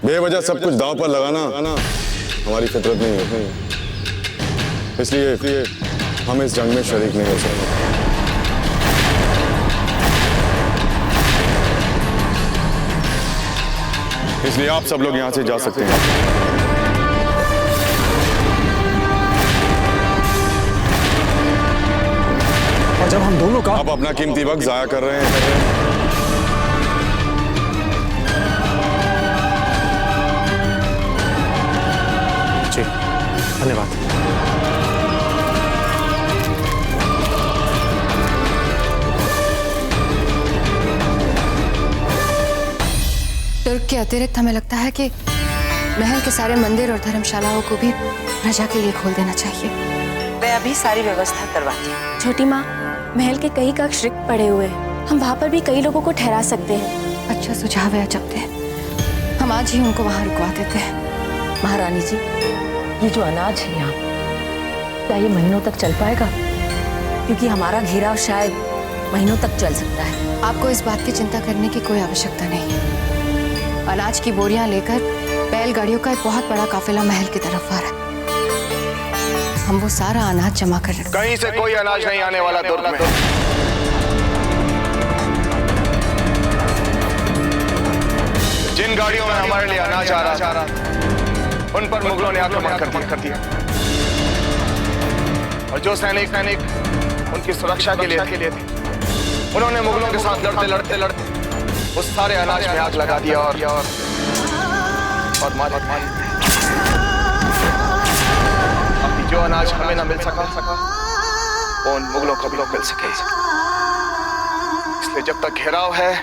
बेवजह सब कुछ दांव पर लगाना हमारी फितरत नहीं है, इसलिए हम इस जंग में शरीक नहीं हो सकते। इसलिए आप सब लोग यहां से जा सकते हैं। और जब हम दोनों का आप अपना कीमती वक्त जाया कर रहे हैं। जी धन्यवाद। तुर्क के अतिरिक्त हमें लगता है कि महल के सारे मंदिर और धर्मशालाओं को भी प्रजा के लिए खोल देना चाहिए। मैं अभी सारी व्यवस्था करवाती हूँ। छोटी माँ, महल के कई कक्ष रिक्त पड़े हुए हैं, हम वहाँ पर भी कई लोगों को ठहरा सकते हैं। अच्छा सुझाव है चलते हैं, हम आज ही उनको वहाँ रुकवा देते हैं। महारानी जी, ये जो अनाज है यहाँ, क्या ये महीनों तक चल पाएगा? क्योंकि हमारा घेराव शायद महीनों तक चल सकता है। आपको इस बात की चिंता करने की कोई आवश्यकता नहीं है। अनाज की बोरियां लेकर बैलगाड़ियों का एक बहुत बड़ा काफिला महल की तरफ आ रहा है। हम वो सारा अनाज जमा कर रहे। कहीं से कोई अनाज नहीं आने वाला तुर्क में। जिन गाड़ियों में हमारे लिए अनाज आ रहा उन पर मुगलों ने आक्रमण कर दिया और जो सैनिक उनकी सुरक्षा के लिए थे, उन्होंने मुगलों के साथ लड़ते उस सारे अनाज में आग लगा दिया और मारे। अभी जो अनाज हमें न मिल सका वो उन मुगलों को भी मिल सके। इसलिए जब तक घेराव है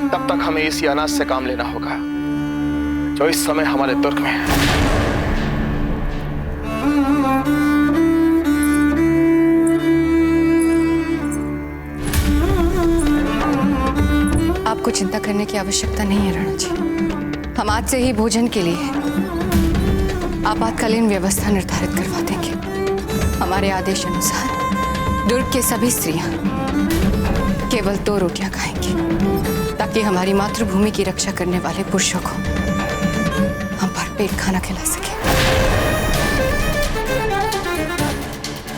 तब तक हमें इसी अनाज से काम लेना होगा जो इस समय हमारे तुर्क में है। आपको चिंता करने की आवश्यकता नहीं है राणा जी। हम आज से ही भोजन के लिए आपातकालीन व्यवस्था निर्धारित करवा देंगे। हमारे आदेश अनुसार दुर्ग के सभी स्त्रियां केवल 2 रोटियां खाएंगी ताकि हमारी मातृभूमि की रक्षा करने वाले पुरुषों को हम भरपेट खाना खिला सके।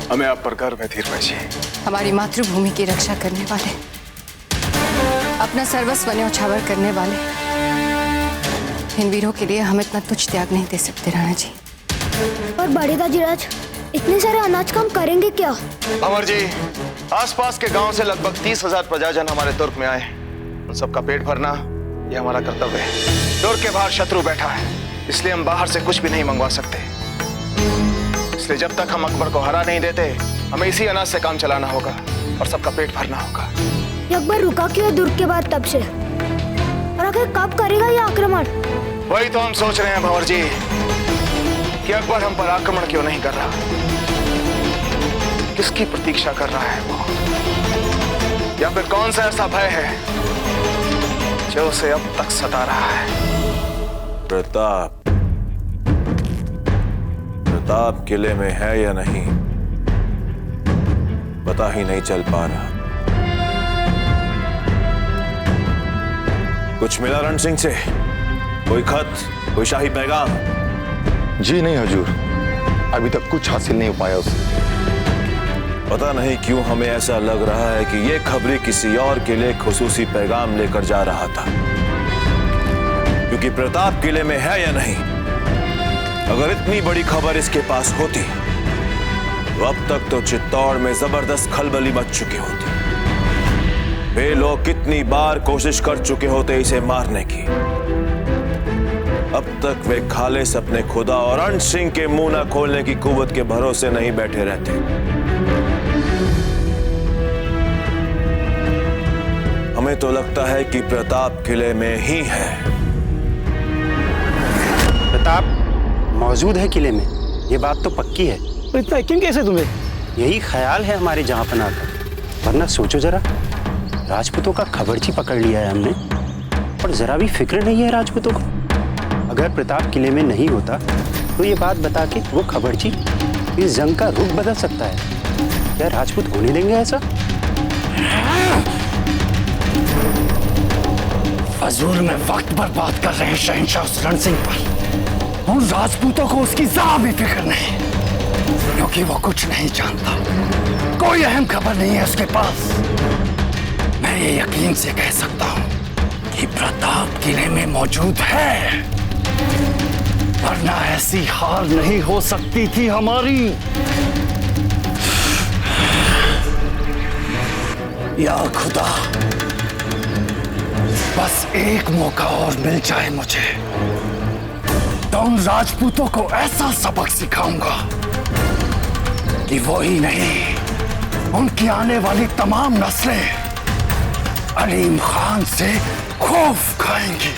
हमें आप पर गर्व है धीरज जी। हमारी मातृभूमि की रक्षा करने वाले, अपना सर्वस्व न्यौछावर करने वाले इन वीरों के लिए हम इतना तुच्छ त्याग नहीं दे सकते राणा जी। और बड़े दाजीराज, इतने सारे अनाज का हम करेंगे क्या? अमर जी, आसपास के गांव से लगभग 30,000 प्रजाजन हमारे तुर्क में आए। उन सबका पेट भरना ये हमारा कर्तव्य है। तुर्क के बाहर शत्रु बैठा है, इसलिए हम बाहर से कुछ भी नहीं मंगवा सकते। इसलिए जब तक हम अकबर को हरा नहीं देते, हमें इसी अनाज से काम चलाना होगा और सबका पेट भरना होगा। अकबर रुका क्यों दुर्ग के बाद तब से? और आखिर कब करेगा ये आक्रमण? वही तो हम सोच रहे हैं भंवर जी कि अकबर हम पर आक्रमण क्यों नहीं कर रहा। किसकी प्रतीक्षा कर रहा है वो, या फिर कौन सा ऐसा भय है जो उसे अब तक सता रहा है? प्रताप किले में है या नहीं पता ही नहीं चल पा रहा। कुछ मिला रण सिंह से? कोई खत, कोई शाही पैगाम? जी नहीं हजूर, अभी तक कुछ हासिल नहीं हो पाया उसे। पता नहीं क्यों हमें ऐसा लग रहा है कि ये खबरी किसी और के लिए खुसूसी पैगाम लेकर जा रहा था। क्योंकि प्रताप किले में है या नहीं, अगर इतनी बड़ी खबर इसके पास होती तो अब तक तो चित्तौड़ में जबरदस्त खलबली मच चुकी होती। वे लोग कितनी बार कोशिश कर चुके होते इसे मारने की। अब तक वे खालिस अपने खुदा और रण सिंह के मुंह न खोलने की कुव्वत के भरोसे नहीं बैठे रहते। हमें तो लगता है कि प्रताप किले में ही है। प्रताप मौजूद है किले में, ये बात तो पक्की है। तो इतना यकीन कैसे तुम्हें? यही ख्याल है हमारे जहांपनाह का। वरना सोचो जरा, राजपूतों का खबरची पकड़ लिया है हमने और जरा भी फिक्र नहीं है राजपूतों को। अगर प्रताप किले में नहीं होता तो ये बात बता के वो खबरची इस जंग का रुख बदल सकता है। क्या राजपूत होने देंगे ऐसा? फाजूल में वक्त बर्बाद कर रहे हैं शहंशाह उस रण सिंह पर। उन राजपूतों को उसकी जरा भी फिक्र नहीं, क्योंकि वो कुछ नहीं जानता, कोई अहम खबर नहीं है उसके पास। मैं ये यकीन से कह सकता हूं कि प्रताप किले में मौजूद है, वरना ऐसी हार नहीं हो सकती थी हमारी। या खुदा, बस एक मौका और मिल जाए मुझे, तो उन राजपूतों को ऐसा सबक सिखाऊंगा कि वो ही नहीं, उनकी आने वाली तमाम नस्लें अलीम खान से खौफ खाएंगी।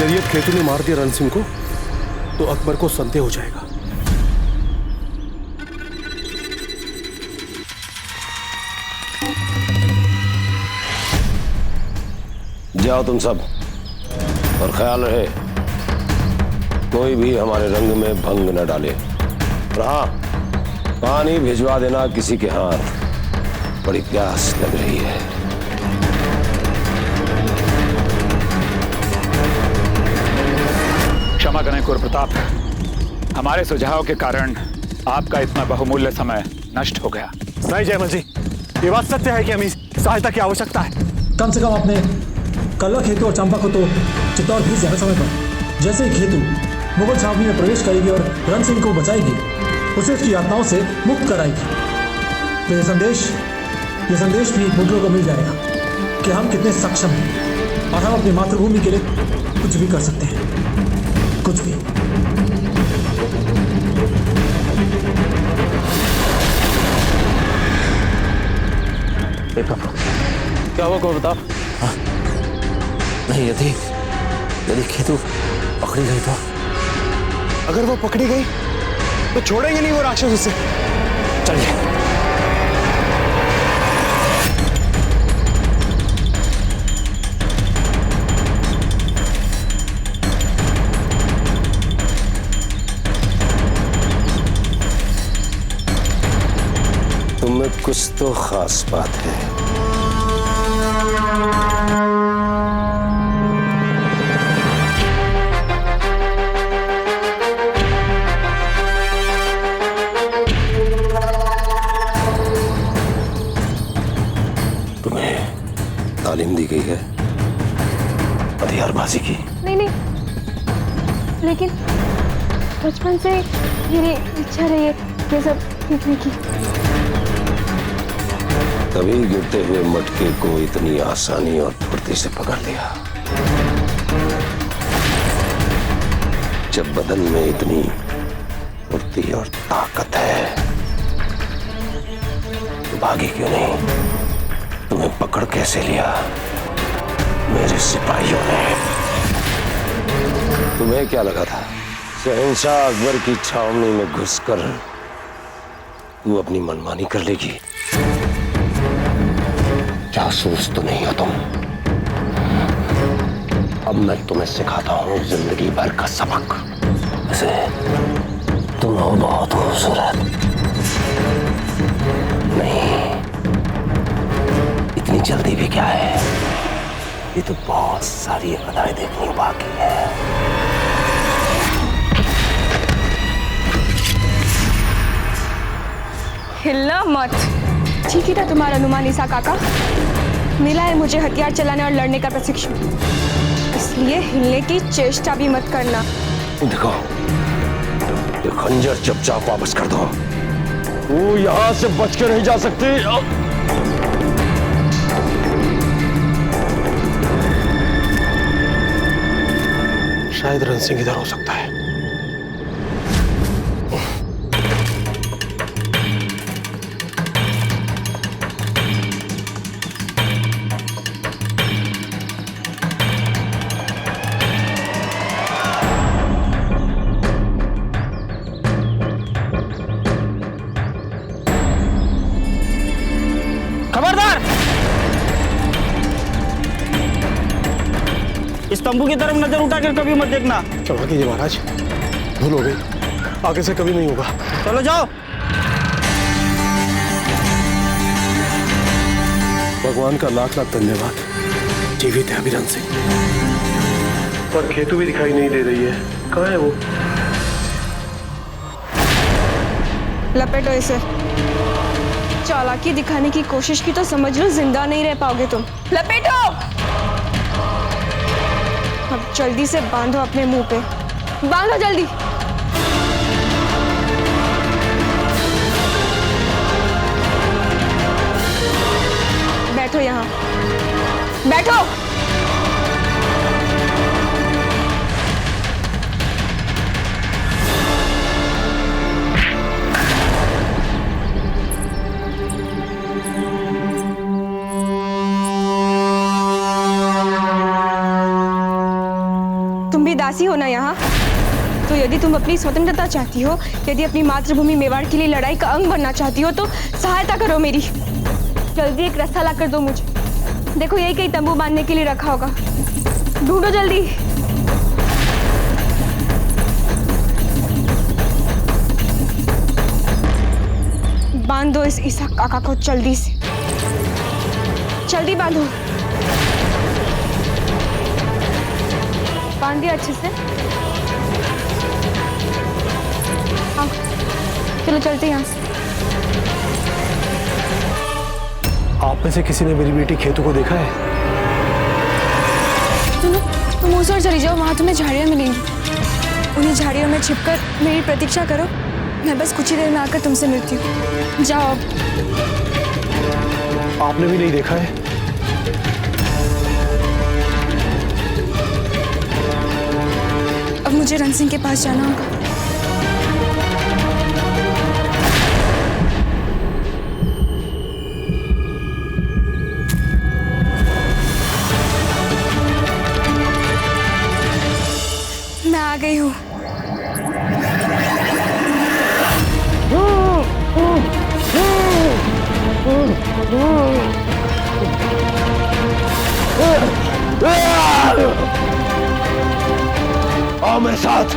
यदि खेतु ने मार दिया रण सिंह को, तो अकबर को संदेह हो जाएगा। जाओ तुम सब, और ख्याल रहे कोई भी हमारे रंग में भंग न डाले। और हाँ, पानी भिजवा देना किसी के हाथ, बड़ी प्यास लग रही है। क्षमा करें कुंवर प्रताप, हमारे सुझाव के कारण आपका इतना बहुमूल्य समय नष्ट हो गया। नहीं जयमल जी, ये बात सत्य है कि हमें सहायता की आवश्यकता है। कम से कम आपने कल्वा, खेतु और चंपा को तो चित्तौड़ भेज दिया समय पर। जैसे ही खेतु मुगल छावनी में प्रवेश करेगी और रण सिंह को बचाएगी, उसे उसकी यातनाओं से मुक्त कराएगी, तो ये संदेश भी मुगलों को मिल जाएगा कि हम कितने सक्षम हैं और हम अपनी मातृभूमि के लिए कुछ भी कर सकते हैं, कुछ भी। क्या हुआ कुंवर प्रताप? नहीं, यदि खेतु पकड़ी गई तो? अगर वो पकड़ी गई तो छोड़ेंगे नहीं वो राक्षस उसे। चलिए। तुम्हें कुछ तो खास बात है। तालीम दी गई है हथियारबाजी की? नहीं, लेकिन बचपन से मेरी इच्छा रही है ये सब सीखने की। तभी गिरते हुए मटके को इतनी आसानी और फुर्ती से पकड़ लिया। जब बदन में इतनी फुर्ती और ताकत है, तो भागी क्यों नहीं? तुम्हें पकड़ कैसे लिया मेरे सिपाहियों ने? तुम्हें क्या लगा था शहंशाह अकबर की छावनी में घुसकर तू अपनी मनमानी कर लेगी? जासूस तो नहीं हो तुम। अब मैं तुम्हें सिखाता हूं जिंदगी भर का सबक। वैसे तुम हो बहुत खूबसूरत। नहीं, इतनी जल्दी भी क्या है, ये तो बहुत सारी अदाएं देखनी बाकी है। हिलना मत। ठीक ही था तुम्हारा अनुमान ईसा काका। मिला है मुझे हथियार चलाने और लड़ने का प्रशिक्षण, इसलिए हिलने की चेष्टा भी मत करना। देखो, ये खंजर चुपचाप वापस कर दो। वो यहां से बच के नहीं जा सकती। शायद रण सिंह इधर हो सकता है। खबरदार! इस तंबू की तरफ नजर उठाकर कभी मत देखना। क्षमा कीजिए महाराज, भूल हो गई, आगे से कभी नहीं होगा। चलो जाओ। भगवान का लाख लाख धन्यवाद, जीवित है अभिरन सिंह, पर खेतू भी दिखाई नहीं दे रही है। कहाँ है वो? लपेटो इसे। चालाकी दिखाने की कोशिश की तो समझ लो जिंदा नहीं रह पाओगे तुम। लपेटो। अब जल्दी से बांधो अपने मुंह पे, बांधो जल्दी। बैठो यहाँ, बैठो। तुम भी दासी हो ना यहाँ? तो यदि तुम अपनी स्वतंत्रता चाहती हो, यदि अपनी मातृभूमि मेवाड़ के लिए लड़ाई का अंग बनना चाहती हो, तो सहायता करो मेरी। जल्दी एक रास्ता ला कर दो मुझे। देखो यही कहीं तंबू बांधने के लिए रखा होगा, ढूंढो जल्दी। बांध दो इस ईसा काका को जल्दी से, जल्दी बांधो। बांध दिया अच्छे से? हाँ, चलो चलते यहाँ से। आप में से किसी ने मेरी बेटी खेतू को देखा है? सुनो, तुम उस ओर चली जाओ, वहां तुम्हें झाड़ियां मिलेंगी। उन्हीं झाड़ियों में छिपकर मेरी प्रतीक्षा करो। मैं बस कुछ ही देर में आकर तुमसे मिलती हूँ। जाओ अब। आपने भी नहीं देखा है? अब मुझे रण सिंह के पास जाना होगा। मैं आ गई हूँ। आओ मेरे साथ।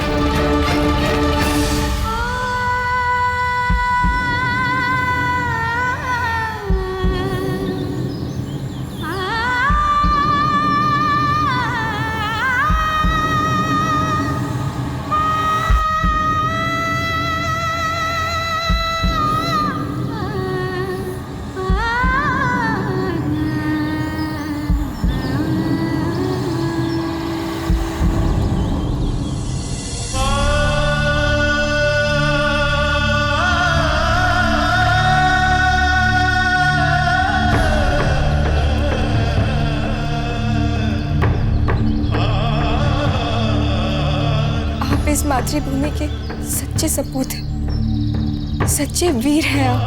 इस मातृभूमि के सच्चे सपूत हैं, सच्चे वीर हैं आप।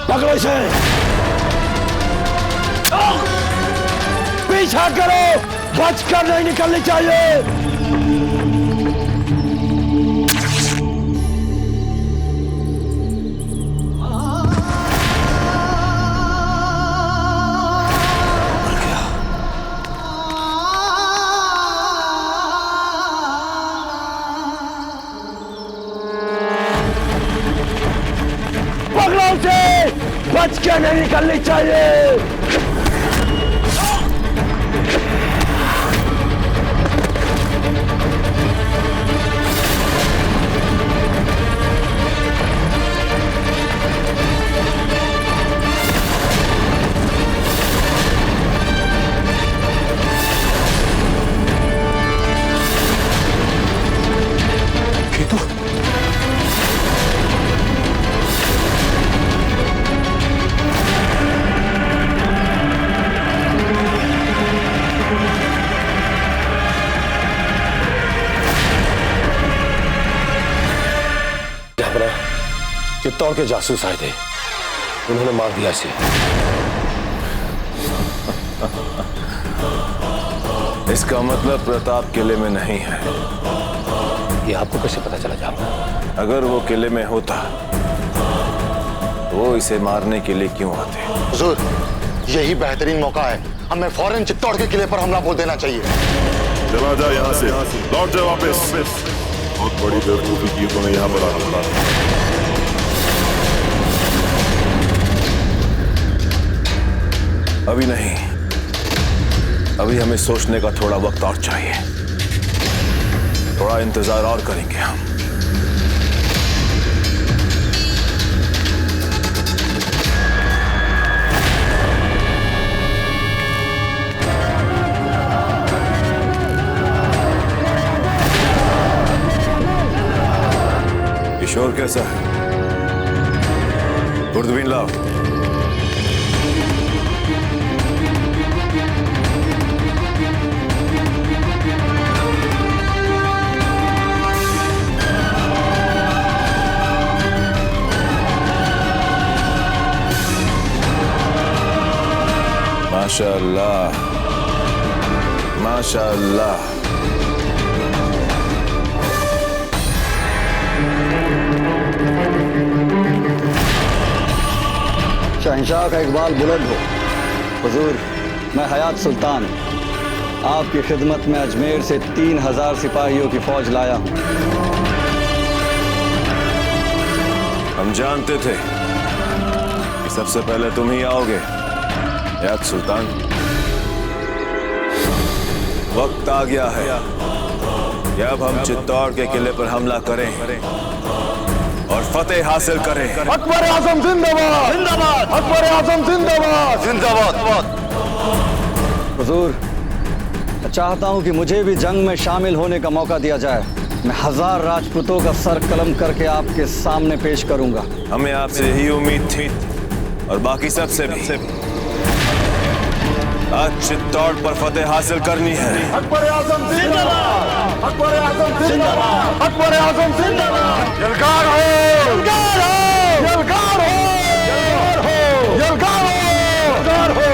पकड़ो इसे। पीछा करो, बचकर नहीं निकलनी चाहिए। बच के नहीं निकलनी चाहिए। चित्तौड़ के जासूस आए थे, उन्होंने मार दिया इसे। इसका मतलब प्रताप किले में नहीं है। ये आपको कैसे पता चला जापना? अगर वो किले में होता तो वो इसे मारने के लिए क्यों आते? हुजूर, यही बेहतरीन मौका है, हमें फौरन चित्तौड़ के किले पर हमला बोल देना चाहिए। चला जा यहाँ से, लौट जा वापस। बहुत बड़ी बेवकूफी की तूने यहाँ पर आना पड़ा। अभी नहीं, अभी हमें सोचने का थोड़ा वक्त और चाहिए। थोड़ा इंतजार और करेंगे हम। किशोर कैसा है? दूरबीन लाओ। माशाअल्लाह, माशाअल्लाह। शहंशाह का इकबाल बुलंद हो। हुजूर, मैं हयात सुल्तान आपकी खिदमत में अजमेर से 3000 सिपाहियों की फौज लाया हूं। हम जानते थे कि सबसे पहले तुम ही आओगे हयात सुल्तान। वक्त आ गया है कि अब हम चित्तौड़ के किले पर हमला करें और फतेह हासिल करें। अकबर आजम जिंदाबाद, जिंदाबाद। अकबर आजम जिंदाबाद, जिंदाबाद। हुजूर, मैं चाहता हूं कि मुझे भी जंग में शामिल होने का मौका दिया जाए। मैं 1000 राजपूतों का सर कलम करके आपके सामने पेश करूंगा। हमें आपसे यही उम्मीद थी और बाकी सबसे भी। आज चित्तौड़ पर फतेह हासिल करनी है। अकबर आजम जिंदाबाद, अकबर आजम जिंदाबाद, अकबर आजम जिंदाबाद। यलकार हो, यलकार हो, यलकार हो, यलकार हो, यलकार हो।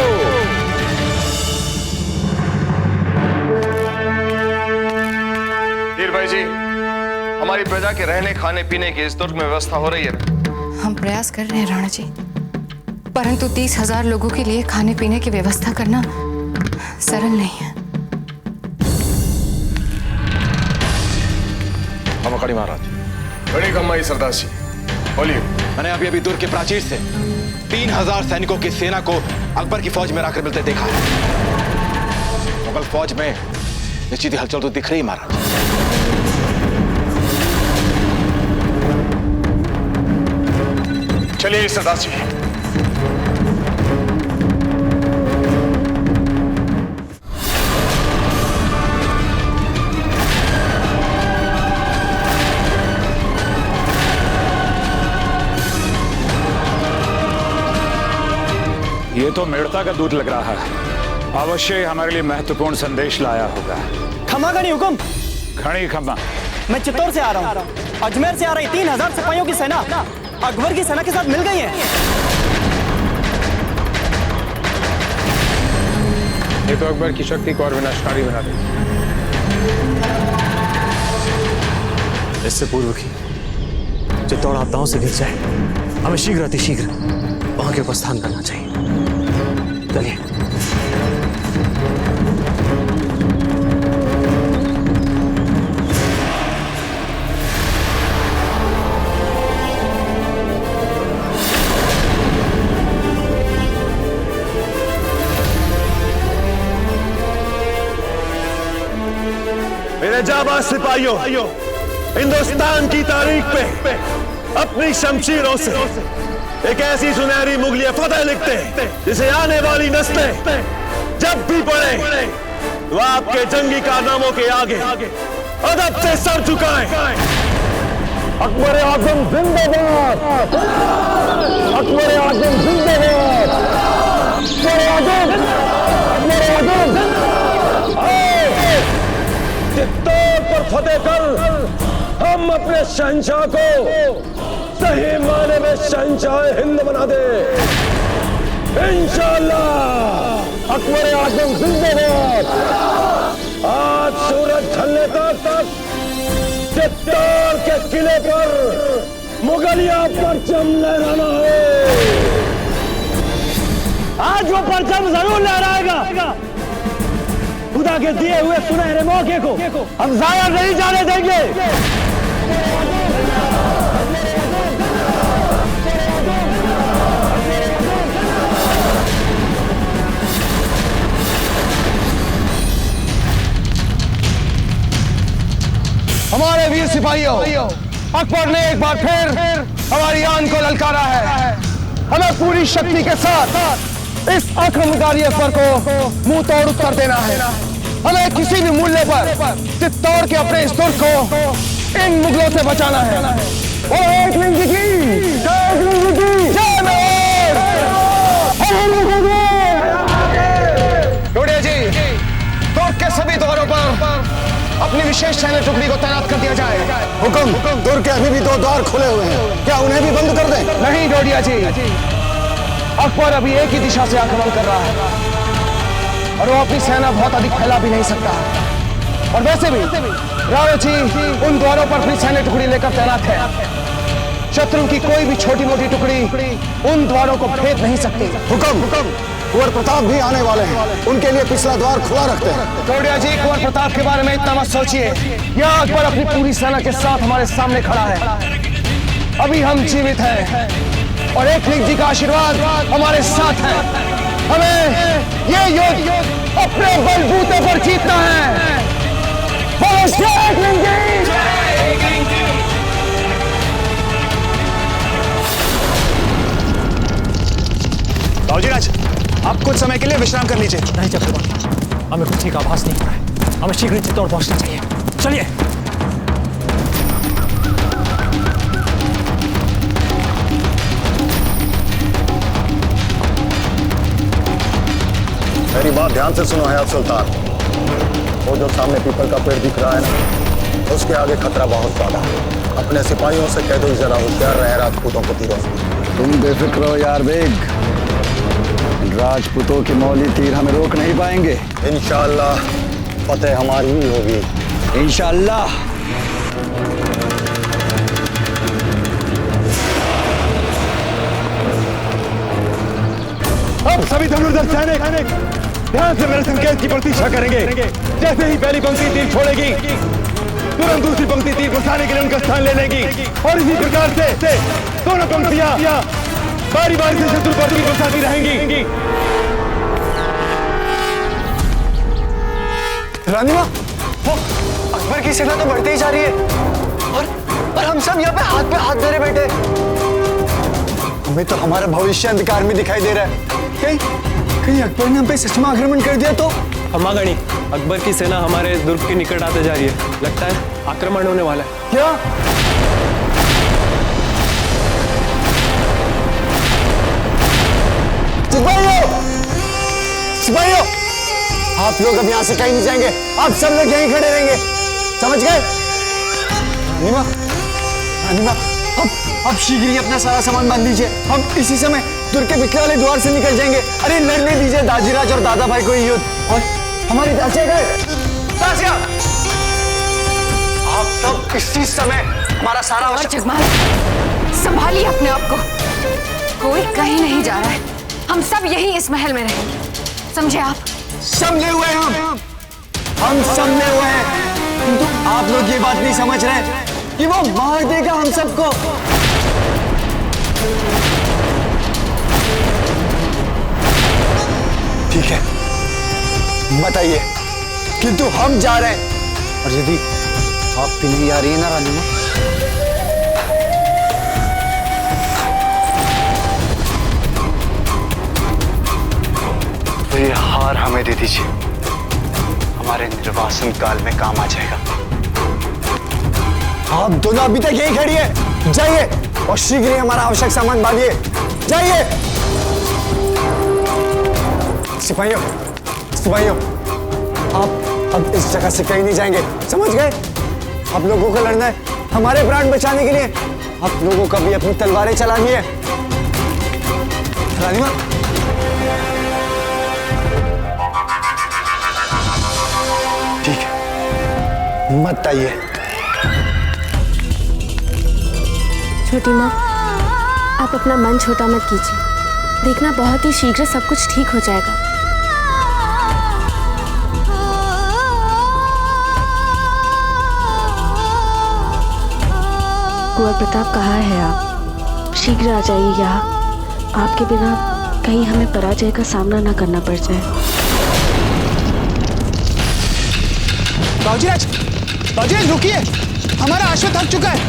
हीर भाई जी, हमारी प्रजा के रहने खाने पीने की इस दुर्ग में व्यवस्था हो रही है। हम प्रयास कर रहे हैं राणा जी, परंतु 30,000 लोगों के लिए खाने पीने की व्यवस्था करना सरल नहीं है। हम अकड़ी महाराज, बड़ी कमाई सरदार जी, बोलिए। मैंने अभी अभी दुर्ग के प्राचीर से 3000 सैनिकों की सेना को अकबर की फौज में आकर मिलते देखा है। मुगल फौज में निश्चित हलचल तो दिख रही महाराज। चलिए सरदार जी। ये तो मेड़ता का दूध लग रहा है। अवश्य ही हमारे लिए महत्वपूर्ण संदेश लाया होगा। खमा का नहीं हुकुम। खड़ी खमा। मैं चित्तौड़ से आ रहा हूँ। अजमेर से आ रही 3000 सिपाहियों की सेना अकबर की सेना के साथ मिल गई है। ये तो अकबर की शक्ति को और विनाशकारी बना देगी। इससे पूर्व की चित्तौड़ आपदाओं से घिर जाए, हमें शीघ्र अतिशीघ्र वहां के प्रस्थान करना चाहिए। चलिए। मेरे जाबाज सिपाहियों, हिंदुस्तान की तारीख पे अपनी शमशीरों से एक ऐसी सुनहरी मुगलिया फतेह लिखते हैं जिसे आने वाली नस्लें जब भी पढ़े तो आपके जंगी कारनामों के आगे अदब से सर झुकाएं। अकबर आजम जिंदाबाद, अकबर आजम जिंदाबाद, अकबर आजम, अकबर आजम। चित्तौड़ पर फतेह कर हम अपने शहंशाह को सही माने में शहंशाह हिंद बना दे इंशाअल्लाह। अकबर आजम जिंदाबाद। आज सूरज ढलने तक चित्तौड़ के किले पर मुगलिया परचम लहराना है। आज वो परचम जरूर लहराएगा। खुदा के दिए हुए सुनहरे मौके को हम जाया नहीं जाने देंगे। सिपाहियों, अकबर ने एक बार फिर हमारी आन को ललकारा है। हमें पूरी शक्ति के साथ इस आक्रमणकारी अकबर को मुंह तोड़ उत्तर देना है। हमें किसी भी मूल्य पर चित्तौड़ के अपने इस दुर्ग को इन मुगलों से बचाना है। टोडिया जी, दुर्ग के सभी द्वारों पर अपनी विशेष सैन्य टुकड़ी को तैनात कर दिया जाए। हुक्म। दुर्ग के अभी भी 2 द्वार खुले हुए हैं, क्या उन्हें भी बंद कर दें? नहीं डोडिया जी, अकबर अभी एक ही दिशा से आक्रमण कर रहा है और वो अपनी सेना बहुत अधिक फैला भी नहीं सकता। और वैसे भी राणा जी उन द्वारों पर अपनी सैन्य टुकड़ी लेकर तैनात है। शत्रु की कोई भी छोटी मोटी टुकड़ी उन द्वारों को भेद नहीं सकती। हुक्म। कुंवर प्रताप भी आने वाले हैं, उनके लिए पिछला द्वार खुला रखते हैं। टोडिया जी, कुंवर प्रताप के बारे में इतना मत सोचिए। यहाँ अकबर अपनी पूरी सेना के साथ हमारे सामने खड़ा है। अभी हम जीवित हैं और एक जी का आशीर्वाद हमारे साथ है। हमें ये युद्ध अपने बलबूते पर जीतना है। बाबूजीराज, आप कुछ समय के लिए विश्राम कर लीजिए। नहीं चक्रवर्ती, हमें कुछ का आभास नहीं हो रहा है। हमें शीघ्र चित्तौड़ पहुंचना चाहिए। चलिए। मेरी बात ध्यान से सुनो हयात सुल्तान। वो जो सामने पीपल का पेड़ दिख रहा है ना, उसके आगे खतरा बहुत ज्यादा है। अपने सिपाहियों से कह दो जरा होशियार रहे राजपूतों को तीरों से। तुम बेफिक्र रहो यार बेग, राजपूतों के मौली तीर हमें रोक नहीं पाएंगे। इंशाअल्लाह फतेह हमारी ही होगी। इंशाअल्लाह। अब सभी धनुर्धर सैनिक ध्यान से मेरे संकेत की प्रतीक्षा करेंगे। जैसे ही पहली पंक्ति तीर छोड़ेगी, तुरंत दूसरी पंक्ति तीर बरसाने के लिए उनका स्थान ले लेगी और इसी प्रकार से दोनों पंक्तियां बारी बारी से शत्रु पर तीर बरसाती रहेंगी। रानीमा, अकबर की सेना तो बढ़ती ही जा रही है और हम सब यहाँ पे हाथ धरे बैठे। हमें तो हमारा भविष्य अंधकार में दिखाई दे रहा है। कहीं अकबर ने हम पे सच में आक्रमण कर दिया तो? हमागणी, अकबर की सेना हमारे दुर्ग के निकट आते जा रही है। लगता है आक्रमण होने वाला है। क्या? सिपाहियों, आप लोग अब यहाँ से कहीं नहीं जाएंगे। आप सब लोग यहीं खड़े रहेंगे, समझ गए? नीमा, अब शीघ्र ही अपना सारा सामान बांध लीजिए। हम इसी समय दुर्ग के पिछले वाले द्वार से निकल जाएंगे। अरे लड़ने दीजिए दाजीराज और दादा भाई को युद्ध। और हमारी दासिया गए। दासिया, आप सब इसी समय हमारा सारा जगमाल, संभालिए अपने आप को। कोई कहीं नहीं जा रहा है। हम सब यही इस महल में रहेंगे, समझे आप? समझे हुए हम समझे हुए हैं, किंतु आप लोग ये बात नहीं समझ रहे कि वो मार देगा हम सबको। ठीक है, बताइए, किंतु हम जा रहे हैं। और यदि आप भी नहीं आ रही है ना रानी मां, तो ये हार हमें दे दीजिए, हमारे निर्वासन काल में काम आ जाएगा। आप दोनों अभी तक यही खड़ी है, जाइए और शीघ्र ही हमारा आवश्यक सामान बांधिए। जाइए। सिपाहियों, आप अब इस जगह से कहीं नहीं जाएंगे, समझ गए? आप लोगों को लड़ना है हमारे प्राण बचाने के लिए। आप लोगों को भी अपनी तलवारें चलानी है। रानी मां, ठीक है, मत आइए। छोटी माँ, आप अपना मन छोटा मत कीजिए। देखना बहुत ही शीघ्र सब कुछ ठीक हो जाएगा। कुंवर प्रताप, कहाँ है आप? शीघ्र आ जाइए यहाँ। आपके बिना कहीं हमें पराजय का सामना न करना पड़ जाए। बाबूजीराज रुकिए। हमारा आश्व थक चुका है,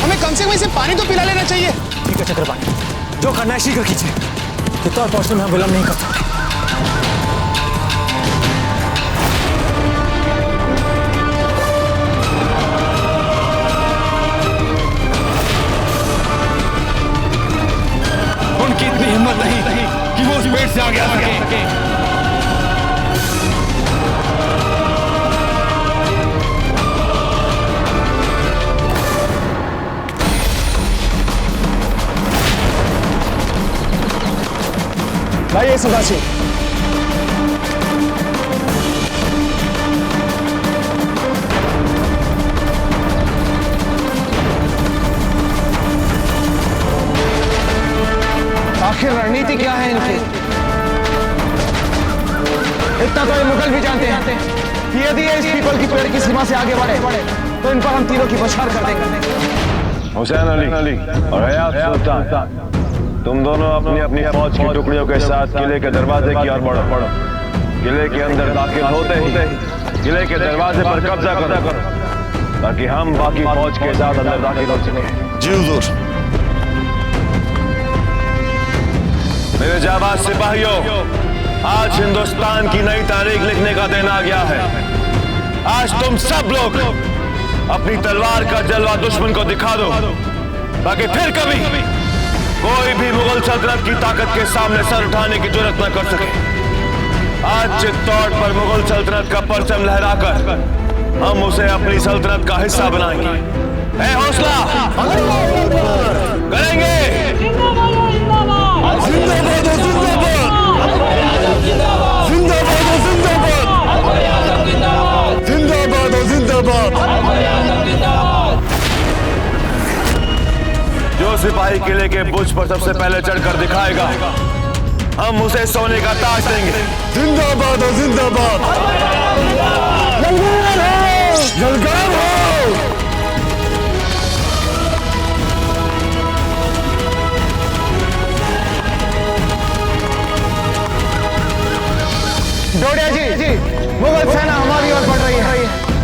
हमें कम से कम इसे पानी तो पिला लेना चाहिए। ठीक है चक्रपाणी, जो करना है शीघ्र कीजिए। चित्तौड़ पहुंचने में हम विलंब नहीं कर सकते। उनकी इतनी हिम्मत नहीं कि वो उस पेड़ से आगे आ सके। भाई सदाशिव, आखिर रणनीति क्या है इनकी? इतना तो ये मुगल भी जानते हैं कि यदि ये इस पीपल की पेड़ की सीमा से आगे बढ़े तो इन पर हम तीनों की बौछार कर देंगे। हुसैन अली और हयात सुल्तान, तुम दोनों अपनी अपनी फौज की टुकड़ियों के साथ किले के दरवाजे की ओर बढ़ो। किले के अंदर दाखिल होते ही किले के दरवाजे पर कब्जा करो ताकि हम बाकी फौज के साथ अंदर दाखिल हो सके। जी हुजूर। मेरे जाबाज सिपाहियों, आज हिंदुस्तान की नई तारीख लिखने का दिन आ गया है। आज तुम सब लोग अपनी तलवार का जलवा दुश्मन को दिखा दो ताकि फिर कभी कोई भी मुगल सल्तनत की ताकत के सामने सर उठाने की जरूरत न कर सके। आज चित्तौड़ पर मुगल सल्तनत का परचम लहराकर हम उसे अपनी सल्तनत का हिस्सा बनाएंगे। है हौसला, करेंगे। जो सिपाही किले के बुर्ज पर सबसे पहले चढ़कर दिखाएगा, हम उसे सोने का ताज देंगे। जिंदाबाद हो, जिंदाबाद। जलगार हो। डोडिया जी, मुगल सेना हमारी ओर बढ़ रही है,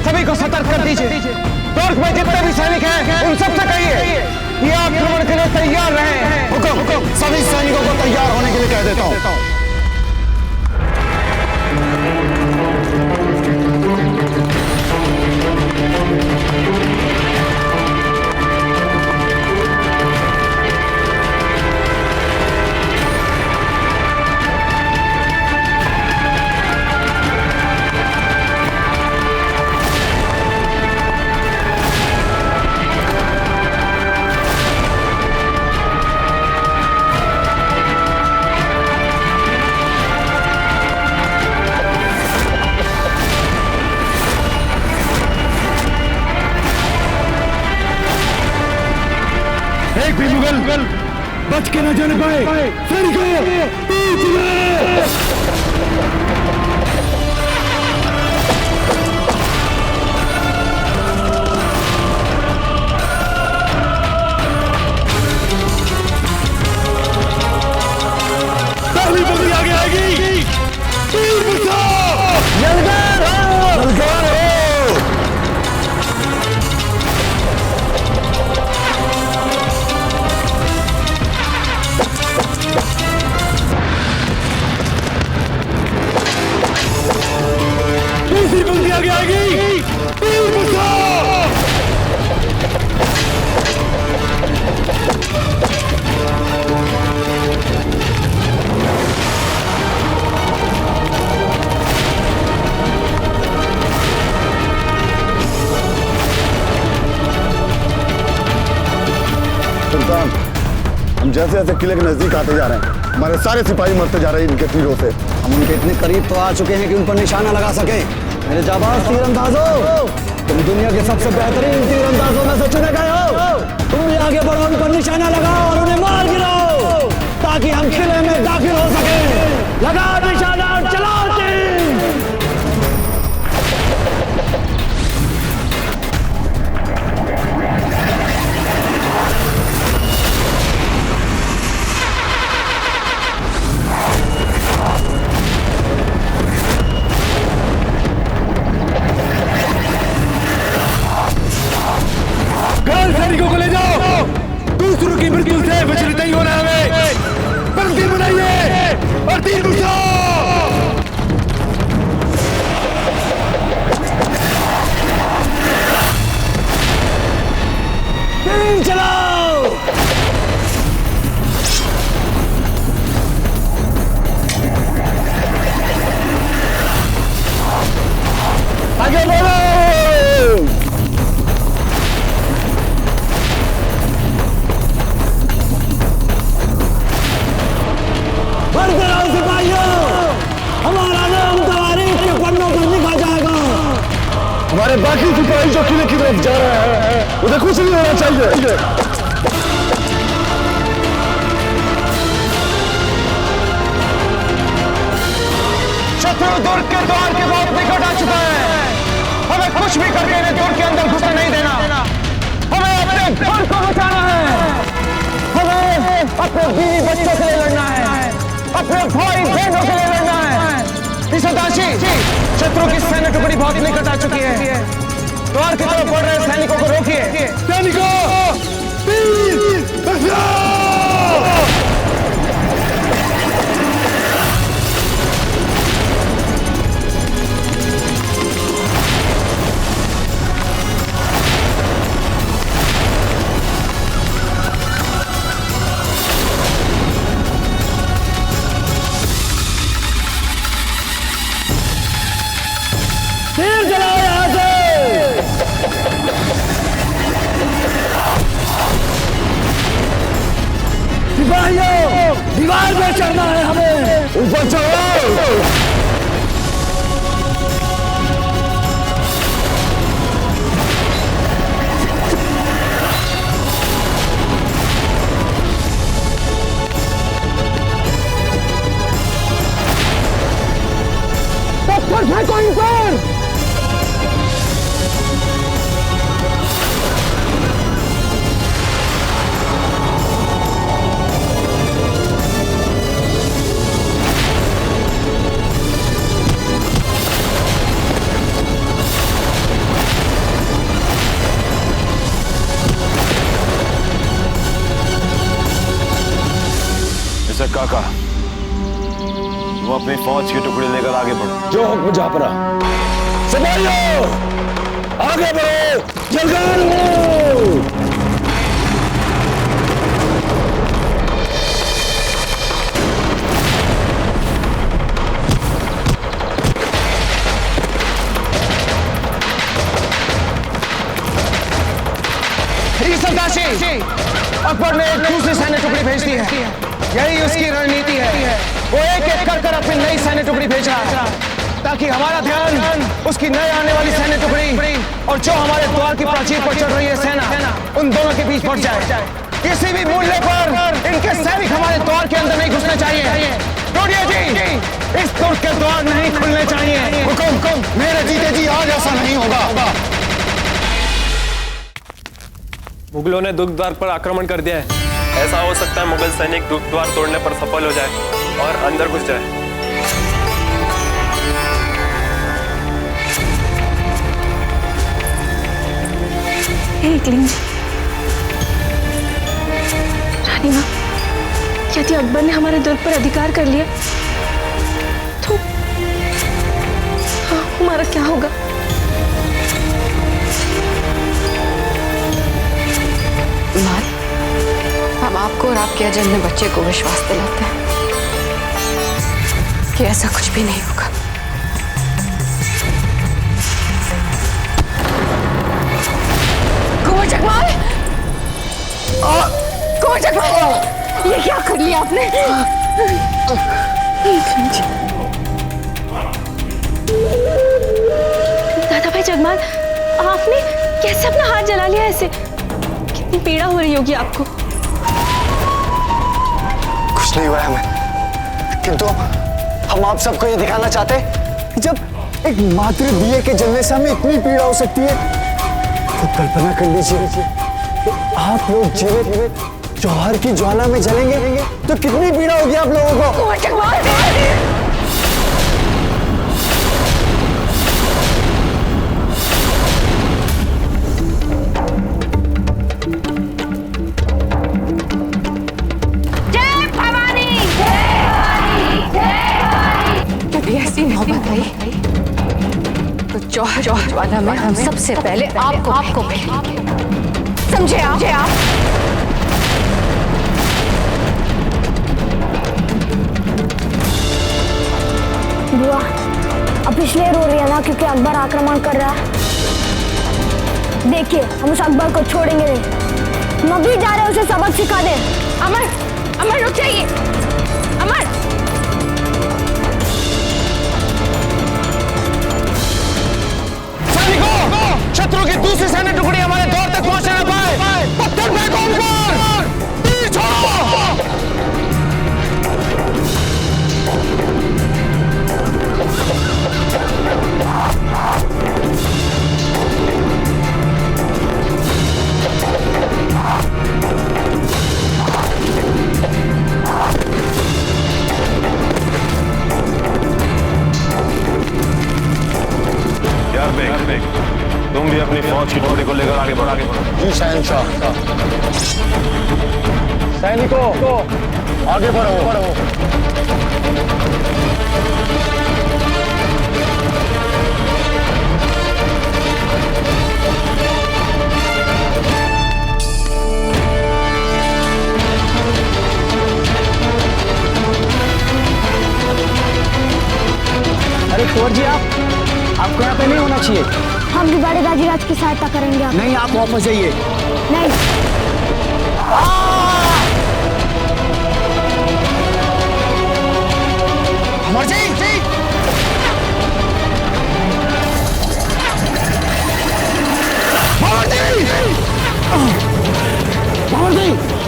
सभी को सतर्क कर दीजिए। तुर्क में जितने भी सैनिक हैं उन सबसे कहिए ये आक्रमण के लिए तैयार रहें। हुक्म, सभी सैनिकों को तैयार होने के लिए कह देता हूँ। एक भी मुगल बच के न जाने पाए। सैनिकों, पहली बंदी आगे आएगी। तीर बचाओ। जलगार हो, जलगार हो। दूसरी बंदी आगे आएगी। तीर बचाओ। सुल्तान, हम जैसे जैसे किले के नजदीक आते जा रहे हैं, हमारे सारे सिपाही मरते जा रहे हैं इनके तीरों से। हम उनके इतने करीब तो आ चुके हैं कि उन पर निशाना लगा सके। मेरे जाबाज तीरंदाजों, तुम दुनिया के सबसे बेहतरीन तीरंदाजों में से चुने गए हो। तुम भी आगे बढ़ो, उन पर निशाना लगाओ और उन्हें मार गिराओ ताकि हम किले में दाखिल हो सके। लगाओ निशाना, चलाओ तीर। मृत्यु से विचलित नहीं होना हमें। पंक्ति बनाइए और तीर दूसरा। तीर चलाओ। आगे बढ़ो। हमारा नाम तारीख के पन्नों पर लिखा जाएगा। हमारे बाकी सिपाही जो किले की तरफ जा रहे हैं उन्हें कुछ नहीं होना चाहिए। शत्रु दुर्ग के द्वार के बहुत निकट आ चुका है। हमें कुछ भी करके इन्हें दुर्ग के अंदर घुसने नहीं देना। हमें अपने घर को बचाना है। हमें अपने बीवी बच्चों के लिए लड़ना है, अपने भाई बहनों के लिए लड़ना है। ईशदाशी, शत्रु की सैन्य टुकड़ी बहुत निकट आ चुकी है। द्वार की तरफ बढ़ रहे सैनिकों को रोकिए। सैनिकों, तीर बचाओ। तीर चलाओ यहाँ से। सिपाहियों, दीवार में चढ़ना है हमें। ऊपर चढ़ो। पत्थर फेंको इन पर। मिस्टर काका, तुम अपनी फौज की टुकड़ी लेकर आगे बढ़ो। जो हुक्म जापरा। सिपाहियों, आगे बढ़ो, जलगार हो। ईशदाशी, अकबर ने एक दूसरी सैन्य टुकड़ी भेज दी है। यही उसकी रणनीति है। वो एक एक कर अपनी नई सैन्य टुकड़ी भेज रहा है ताकि हमारा ध्यान उसकी नई आने वाली सैन्य टुकड़ी और जो हमारे द्वार की प्राचीर पर चढ़ रही है सेना, उन दोनों के बीच बढ़ जाए। किसी भी मूल्य पर इनके सैनिक हमारे द्वार के अंदर नहीं घुसने चाहिए। टोडिया जी, इस दुर्ग के द्वार नहीं खुलने चाहिए। हुकुम। मेरे जीते जी आज ऐसा नहीं होगा। मुगलों ने दुर्ग द्वार पर आक्रमण कर दिया है। ऐसा हो सकता है मुगल सैनिक दुर्ग द्वार तोड़ने पर सफल हो जाए और अंदर घुस जाए। रानी माँ, यदि अकबर ने हमारे दुर्ग पर अधिकार कर लिया तो हमारा क्या होगा? माँ, हम आपको और आपके अजन्मे बच्चे को विश्वास दिलाते हैं कि ऐसा कुछ भी नहीं होगा। कुंवर जगमाल! कुंवर जगमाल! ये क्या कर लिया आपने? दादा भाई जगमाल, आपने कैसे अपना हाथ जला लिया ऐसे? कितनी पीड़ा हो रही होगी आपको। कुछ नहीं हुआ है हमें, किंतु हम आप सबको ये दिखाना चाहते हैं कि जब एक मातृ दिए के जलने से हमें इतनी पीड़ा हो सकती है, तो कल्पना कर लीजिए कि आप लोग जीवित जौहर की ज्वाला में जलेंगे तो कितनी पीड़ा होगी आप लोगों को। जौहर ज्वाला में हम सबसे पहले आपको समझे आप? बुआ अब इसलिए रो रही है ना क्योंकि अकबर आक्रमण कर रहा है। देखिए हम उस अकबर को छोड़ेंगे नहीं, हम भी जा रहे हैं उसे सबक सिखा दे। अमर रुक जाइए। अमर शत्रु की दूसरी सैन्य टुकड़ी हमारे दौर तक पहुंच ना पाए। पत्थर फेंको उन पर, तीर छोड़ो। यार बेग, तुम भी अपनी फौज की टुकड़ी को लेकर आगे बढ़ो। जी शहंशाह। सैनिकों आगे बढ़ो। अरे कुंवर जी आपको यहाँ पे नहीं होना चाहिए। हम भी बड़े गाजीराज की सहायता करेंगे आप। नहीं, आप वापस जाइए। नहीं। अमर जी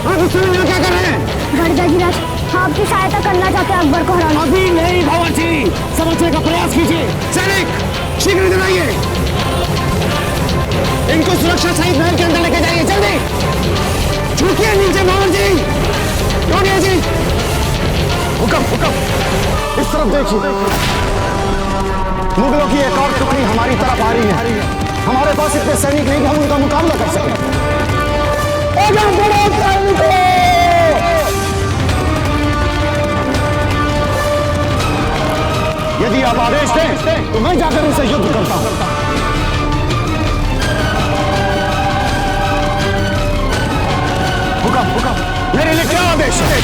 आप इस समय क्या कर रहे हैं? बड़े गाजीराज हम आपकी सहायता करना चाहते हैं अकबर को हराने। अभी नहीं भंवर जी, समझने का प्रयास कीजिए। सैनिक शीघ्र इधर आइए, इनको सुरक्षा सहित महल के अंदर लेके जाइए, जल्दी। झुकिए नीचे भंवर जी। रोनिया जी हुक्म। इस तरफ देखिए, मुगलों की एक और टुकड़ी हमारी तरफ आ रही है। हमारे पास इतने सैनिक नहीं कि हम उनका मुकाबला कर सकें। यदि आप आदेश दें तो मैं जाकर उनसे युद्ध करता हूं। हुक्म, मेरे लिए क्या आदेश है?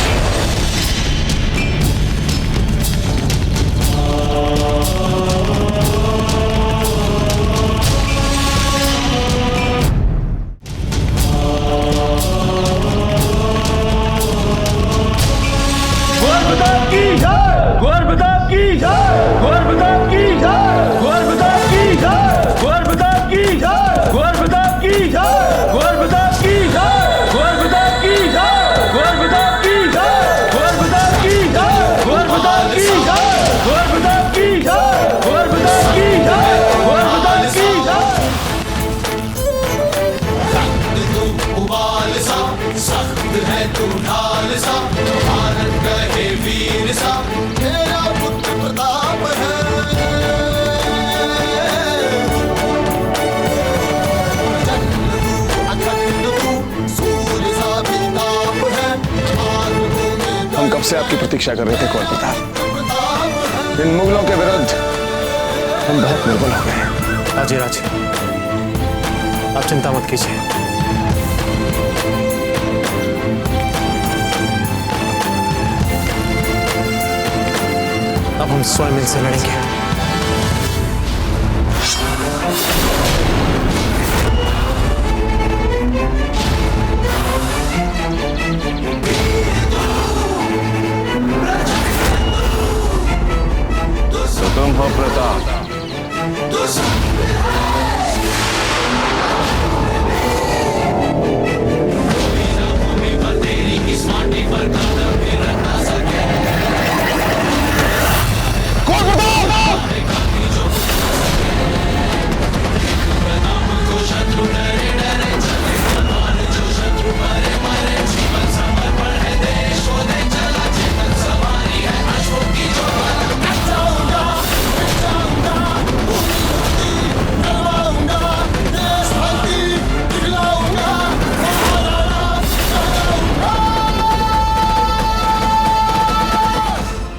हम कब से आपकी प्रतीक्षा कर रहे थे कुंवर प्रताप। इन मुगलों के विरुद्ध हम बहुत निर्बल हो गए। राज आप चिंता मत कीजिए। अब हम स्वयं इनसे लड़ेंगे। तो तुम हो प्रताप।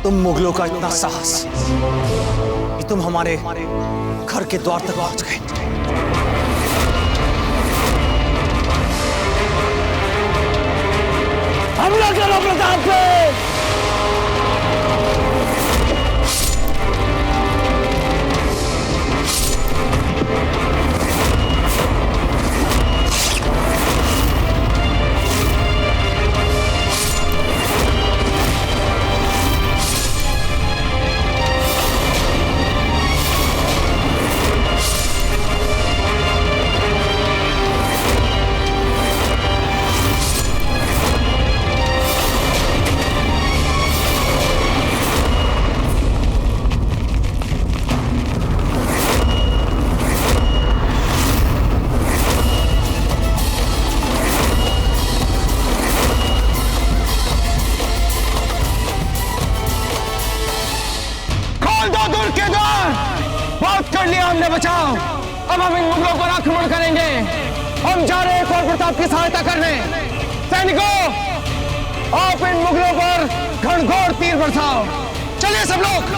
तुम मुगलों का इतना साहस कि तुम हमारे घर के द्वार तक पहुंच गए। हमला करो प्रताप पे। कर लिया हमने बचाव। अब हम इन मुगलों पर आक्रमण करेंगे। हम जा रहे हैं और प्रताप की सहायता करने। सैनिकों, आप इन मुगलों पर घनघोर तीर बरसाओ। चलिए सब लोग,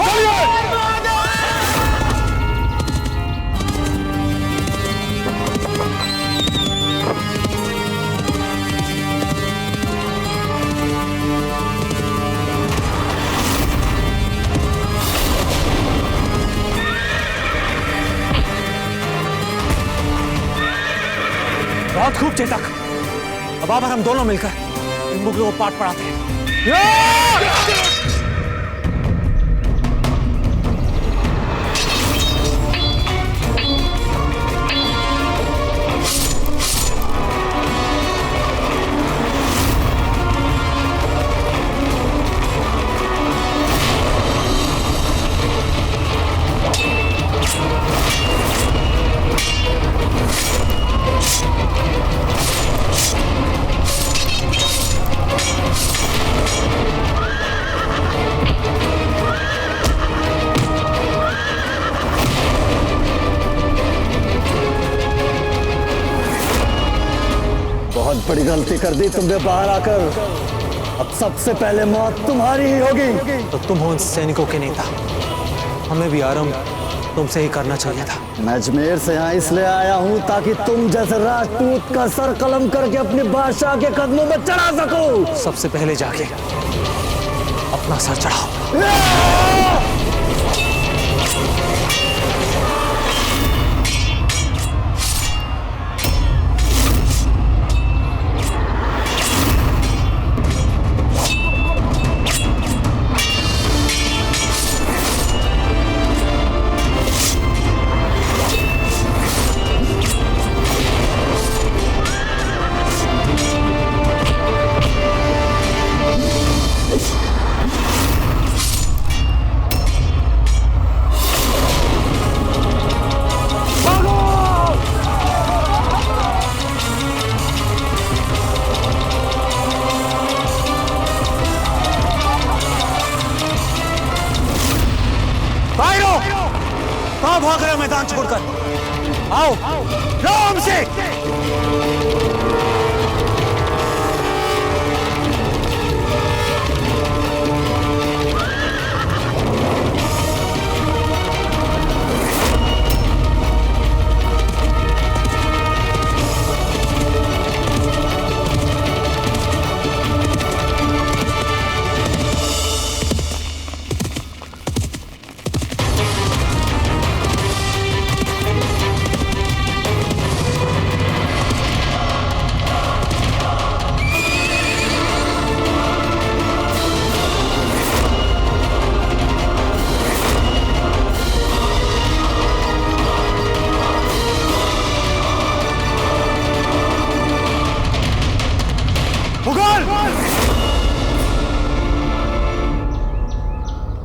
बहुत खूब चेतक। अब आकर हम दोनों मिलकर इन मुगलों को पाठ पढ़ाते हैं। बहुत बड़ी गलती कर दी तुमने बाहर आकर। अब सबसे पहले मौत तुम्हारी ही होगी। तो तुम हो उन सैनिकों के नेता, हमें भी आरंभ तुमसे ही करना चाहिए था। मैं अजमेर से यहाँ इसलिए आया हूँ ताकि तुम जैसे राजपूत का सर कलम करके अपने बादशाह के कदमों में चढ़ा सको। सबसे पहले जाके अपना सर चढ़ाओ। कहाँ भाग रहे हो मैदान छोड़कर? आओ, लो हमसे।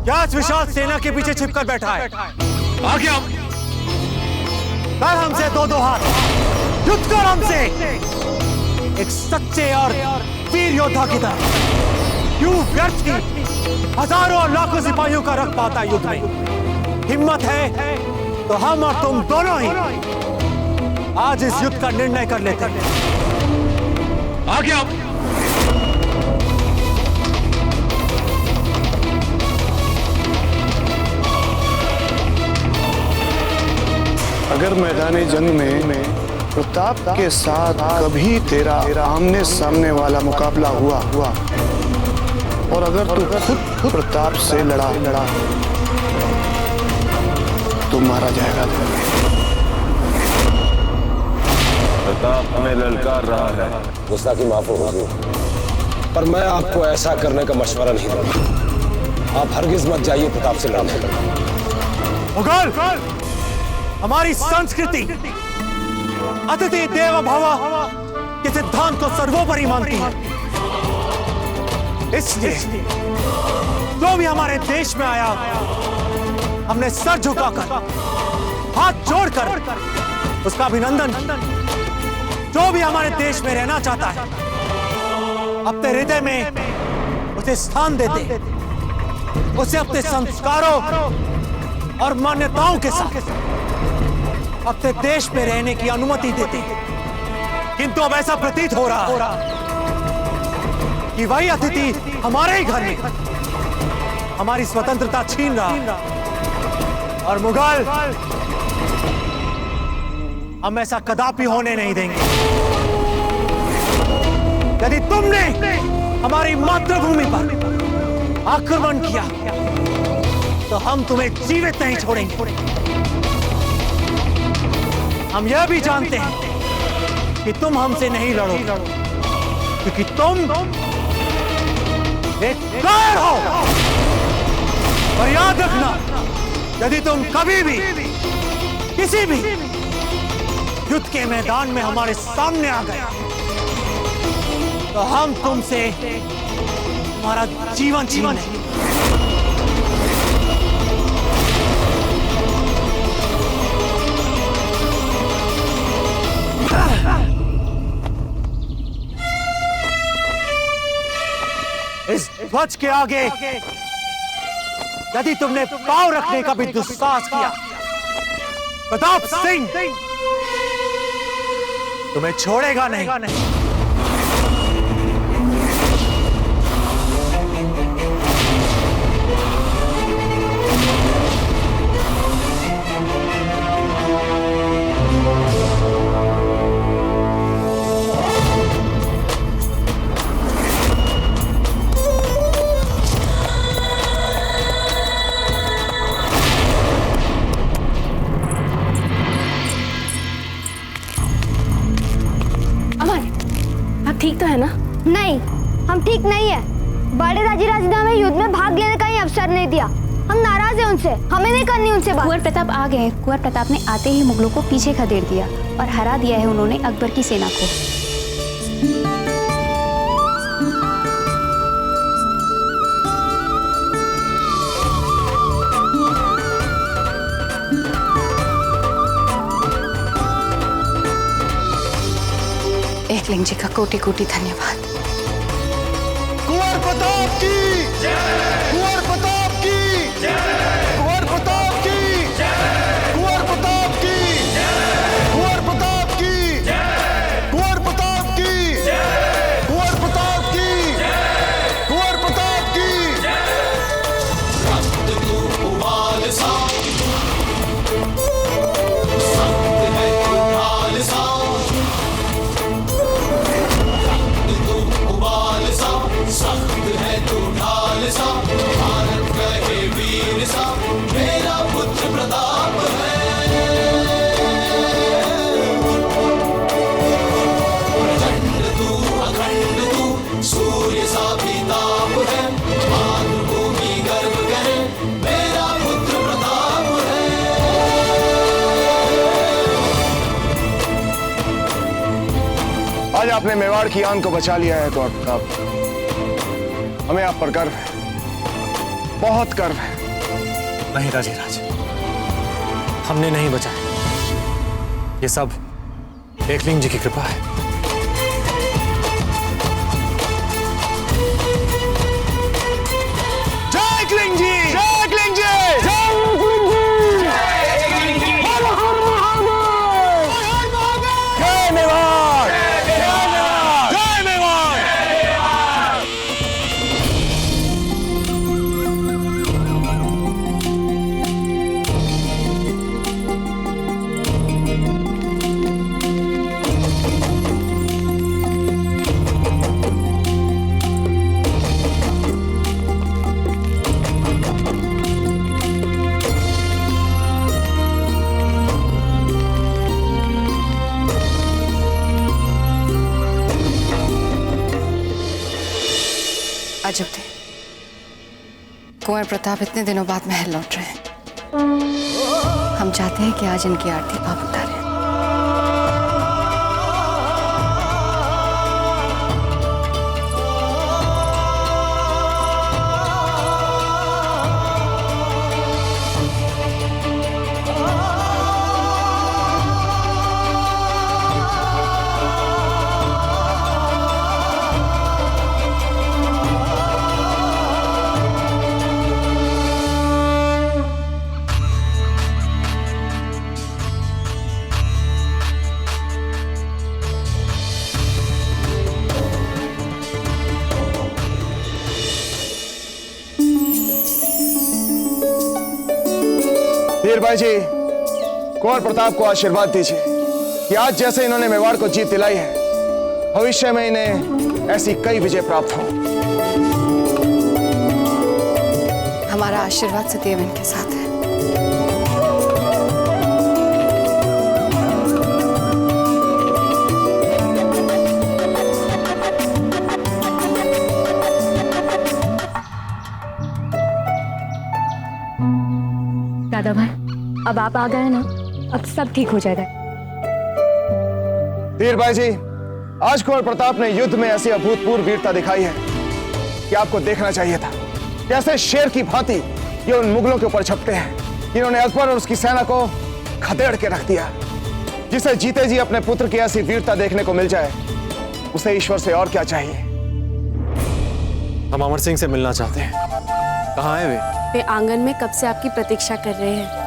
क्या इस विशाल सेना के पीछे छिपकर बैठा है? आगे आओ। कर हमसे दो हाथ, युद्ध कर हमसे एक सच्चे और वीर योद्धा की तरह। क्यों व्यर्थ की हजारों और लाखों सिपाहियों का रख पाता युद्ध में? हिम्मत है तो हम और तुम दोनों ही आज इस युद्ध का निर्णय कर लेते हैं। आगे आओ। अगर मैदानी जंग में प्रताप के साथ कभी तेरा आमने सामने वाला मुकाबला हुआ और अगर तू खुद प्रताप से लड़ा तो मारा जाएगा। प्रताप हमें ललकार रहा है। गुस्ताखी माफ होगी, पर मैं आपको ऐसा करने का मशवरा नहीं दूंगा। आप हरगिज मत जाइए प्रताप से लड़ने। मुगल हमारी संस्कृति अतिथि देवो भव के सिद्धांत को सर्वोपरि मानती है। इसलिए जो भी हमारे देश में आया हमने सर झुकाकर हाथ जोड़कर उसका अभिनंदन। जो भी हमारे देश में रहना चाहता है अपने हृदय में उसे स्थान देते, उसे अपने संस्कारों और मान्यताओं के साथ अपने देश में रहने की अनुमति देते। किंतु अब ऐसा प्रतीत हो रहा कि वही अतिथि हमारे ही घर में हमारी स्वतंत्रता छीन रहा। और मुगल हम ऐसा कदापि होने नहीं देंगे। यदि तुमने हमारी मातृभूमि पर आक्रमण किया तो हम तुम्हें जीवित नहीं छोड़ेंगे। हम यह भी जानते हैं कि तुम हमसे नहीं लड़ोगे, क्योंकि तुम एक कायर हो। और याद रखना, यदि तुम कभी भी किसी भी युद्ध के मैदान में हमारे सामने आ गए तो हम तुमसे हमारा जीवन छीन लेंगे। इस ध्वज के आगे यदि तुमने पांव रखने का भी दुस्साहस किया, प्रताप सिंह तुम्हें छोड़ेगा नहीं। ठीक तो है ना? नहीं, हम ठीक नहीं है। बड़े राजी ने हमें युद्ध में भाग लेने का ही अवसर नहीं दिया। हम नाराज हैं उनसे, हमें नहीं करनी उनसे बात। कुंवर प्रताप आ गए। कुंवर प्रताप ने आते ही मुगलों को पीछे खदेड़ दिया और हरा दिया है उन्होंने अकबर की सेना को। एकलिंग जी का कोटि कोटि धन्यवाद। कुंवर प्रताप की जय! कुंवर प्रताप की जय! कुंवर प्रताप की जय! कुंवर प्रताप की जय! कुंवर प्रताप की जय! कुंवर प्रताप की जय! कुंवर प्रताप की जय! कुंवर प्रताप की जय! रक्त तू उबाल सा, सख्त है तू ढाल सा। सख्त है तू ढाल सा, भारत कहे वीर सा, मेरा पुत्र प्रताप है। प्रचंड तू अखंड तू, सूर्य सा भी ताप है, मातृभूमि गर्व करे, मेरा पुत्र प्रताप है। आज आपने मेवाड़ की आन को बचा लिया है तो प्रताप, हमें आप पर गर्व है, बहुत गर्व है। नहीं राजीराज, हमने नहीं बचाया। ये सब एकलिंग जी की कृपा है। जय एकलिंग जी! जय एकलिंग जी! जय मेवाड़! जय मेवाड़! ताजुब थे। कुंवर प्रताप इतने दिनों बाद महल लौट रहे हैं। हम चाहते हैं कि आज इनकी आरती आप उतारें। वीर भाई जी, कुंवर प्रताप को आशीर्वाद दीजिए कि आज जैसे इन्होंने मेवाड़ को जीत दिलाई है, भविष्य में इन्हें ऐसी कई विजय प्राप्त हो। हमारा आशीर्वाद सदैव इनके साथ है। दादा भाई, अब आप आ गए ना, अब सब ठीक हो जाएगा। वीर भाई जी, आज कुंवर प्रताप ने युद्ध में ऐसी अभूतपूर्व वीरता दिखाई है कि आपको देखना चाहिए था। कैसे शेर की भांति ये उन मुगलों के ऊपर झपटे हैं। इन्होंने अकबर और उसकी सेना को खदेड़ के रख दिया। जिसे जीते जी अपने पुत्र की ऐसी वीरता देखने को मिल जाए, उसे ईश्वर से और क्या चाहिए। हम अमर सिंह से मिलना चाहते हैं। कहाँ है वे? वे आंगन में कब से आपकी प्रतीक्षा कर रहे हैं।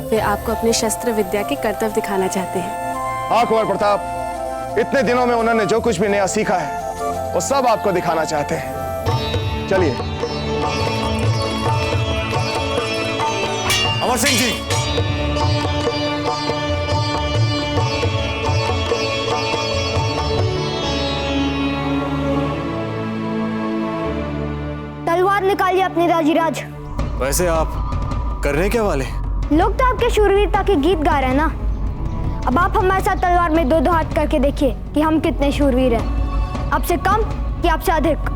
वे आपको अपनी शस्त्र विद्या के कर्तव्य दिखाना चाहते हैं। हाँ कुंवर प्रताप, इतने दिनों में उन्होंने जो कुछ भी नया सीखा है वो सब आपको दिखाना चाहते हैं। चलिए। अमर सिंह जी, तलवार निकालिए अपनी राजीराज। वैसे आप करने क्या वाले? लोग तो आपके शूरवीरता के गीत गा रहे हैं ना। अब आप हमारे साथ तलवार में दो दो हाथ करके देखिए कि हम कितने शूरवीर हैं। आपसे कम कि आपसे अधिक?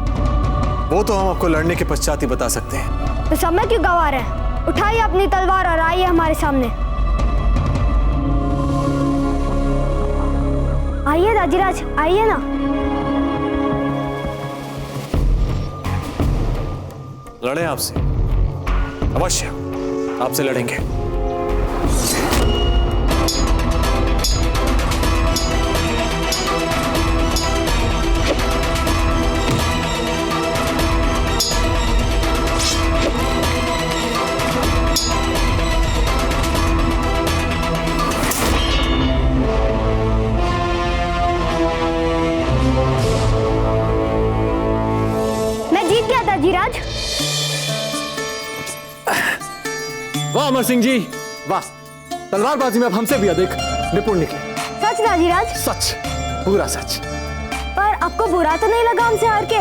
वो तो हम आपको लड़ने के पश्चात ही बता सकते हैं। तो समय क्यों गवा रहे हैं? उठाइए अपनी तलवार और आइए हमारे सामने। आइए राजीराज, आइए ना। लड़ें आपसे? अवश्य आपसे लड़ेंगे। मैं जीत गया था जीराज। वाह अमर सिंह जी, वाह। तलवारबाजी में अब हमसे भी अधिक निपुण निकले। सच राजीराज? सच, पूरा सच। पर आपको बुरा तो नहीं लगा हमसे हार के?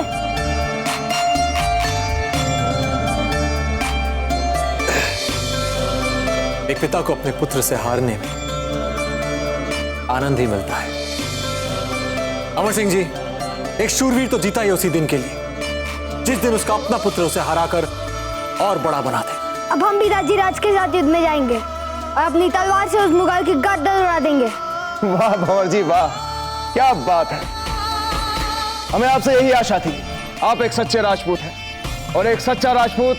एक पिता को अपने पुत्र से हारने में आनंद ही मिलता है। अमर सिंह जी, एक शूरवीर तो जीता ही उसी दिन के लिए जिस दिन उसका अपना पुत्र उसे हराकर और बड़ा बना दे। अब हम भी राजीराज के साथ युद्ध में जाएंगे और अपनी तलवार से उस मुगल की गर्दन उड़ा देंगे। वाह भंवर जी वाह, क्या बात है। हमें आपसे यही आशा थी। आप एक सच्चे राजपूत हैं और एक सच्चा राजपूत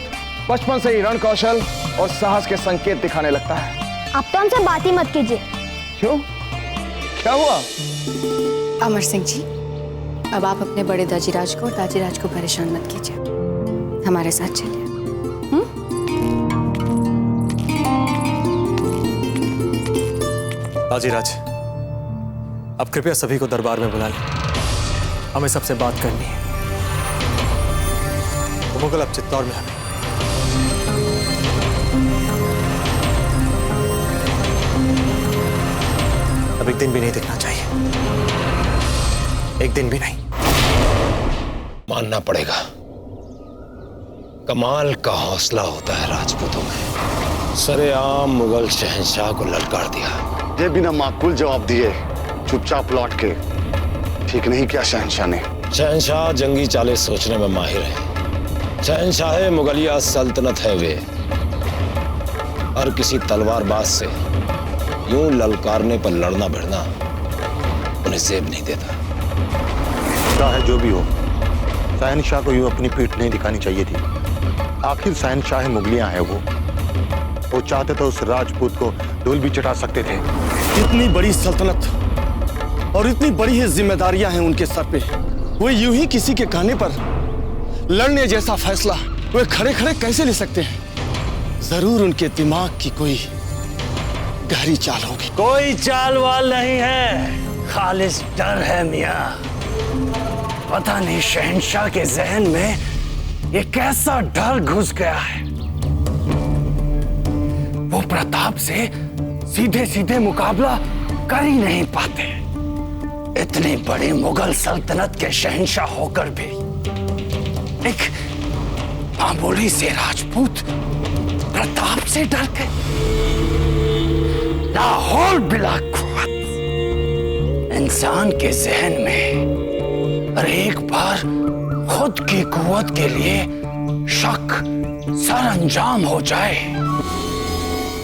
बचपन से ही रण कौशल और साहस के संकेत दिखाने लगता है। आप तो हमसे बात ही मत कीजिए। क्यों, क्या हुआ? अमर सिंह जी, अब आप अपने बड़े दाजीराज को और दाजीराज को परेशान मत कीजिए। हमारे साथ चलिए। दाजीराज, अब कृपया सभी को दरबार में बुला लें। हमें सबसे बात करनी है। वो मुगल अब चित्तौड़ में हमें अब एक दिन भी नहीं दिखना चाहिए। एक दिन भी नहीं। मानना पड़ेगा, कमाल का हौसला होता है राजपूतों में। सरेआम मुगल शहंशाह को ललकार दिया। ये बिना माकूल जवाब दिए चुपचाप लौट के ठीक नहीं किया शहंशाह ने। शहंशाह जंगी चालें सोचने में माहिर है। शहंशाह मुगलिया सल्तनत है वे। हर किसी तलवारबाज से यूं ललकारने पर लड़ना भिड़ना उन्हें सेब नहीं देता। चाहे जो भी हो, शहंशाह को यूं अपनी पीठ नहीं दिखानी चाहिए थी। आखिर शहंशाह मुगलिया है वो चाहते तो उस राजपूत को धूल भी चटा सकते थे। इतनी बड़ी सल्तनत और इतनी बड़ी ही जिम्मेदारियां हैं उनके सर पे, वो यूं ही किसी के कहने पर लड़ने जैसा फैसला वे खड़े खड़े कैसे ले सकते हैं? जरूर उनके दिमाग की कोई गहरी चाल होगी। कोई चाल वाल नहीं है, खालिस डर है मियां। पता नहीं शहंशाह के जहन में ये कैसा डर घुस गया है। वो प्रताप से सीधे सीधे मुकाबला कर ही नहीं पाते। इतनी बड़ी मुगल सल्तनत के शहंशाह होकर भी एक मामूली से राजपूत प्रताप से डर गए। लाहौल बिला कुव्वत इंसान के जहन में और एक बार खुद की कुव्वत के लिए शक सरअंजाम हो जाए,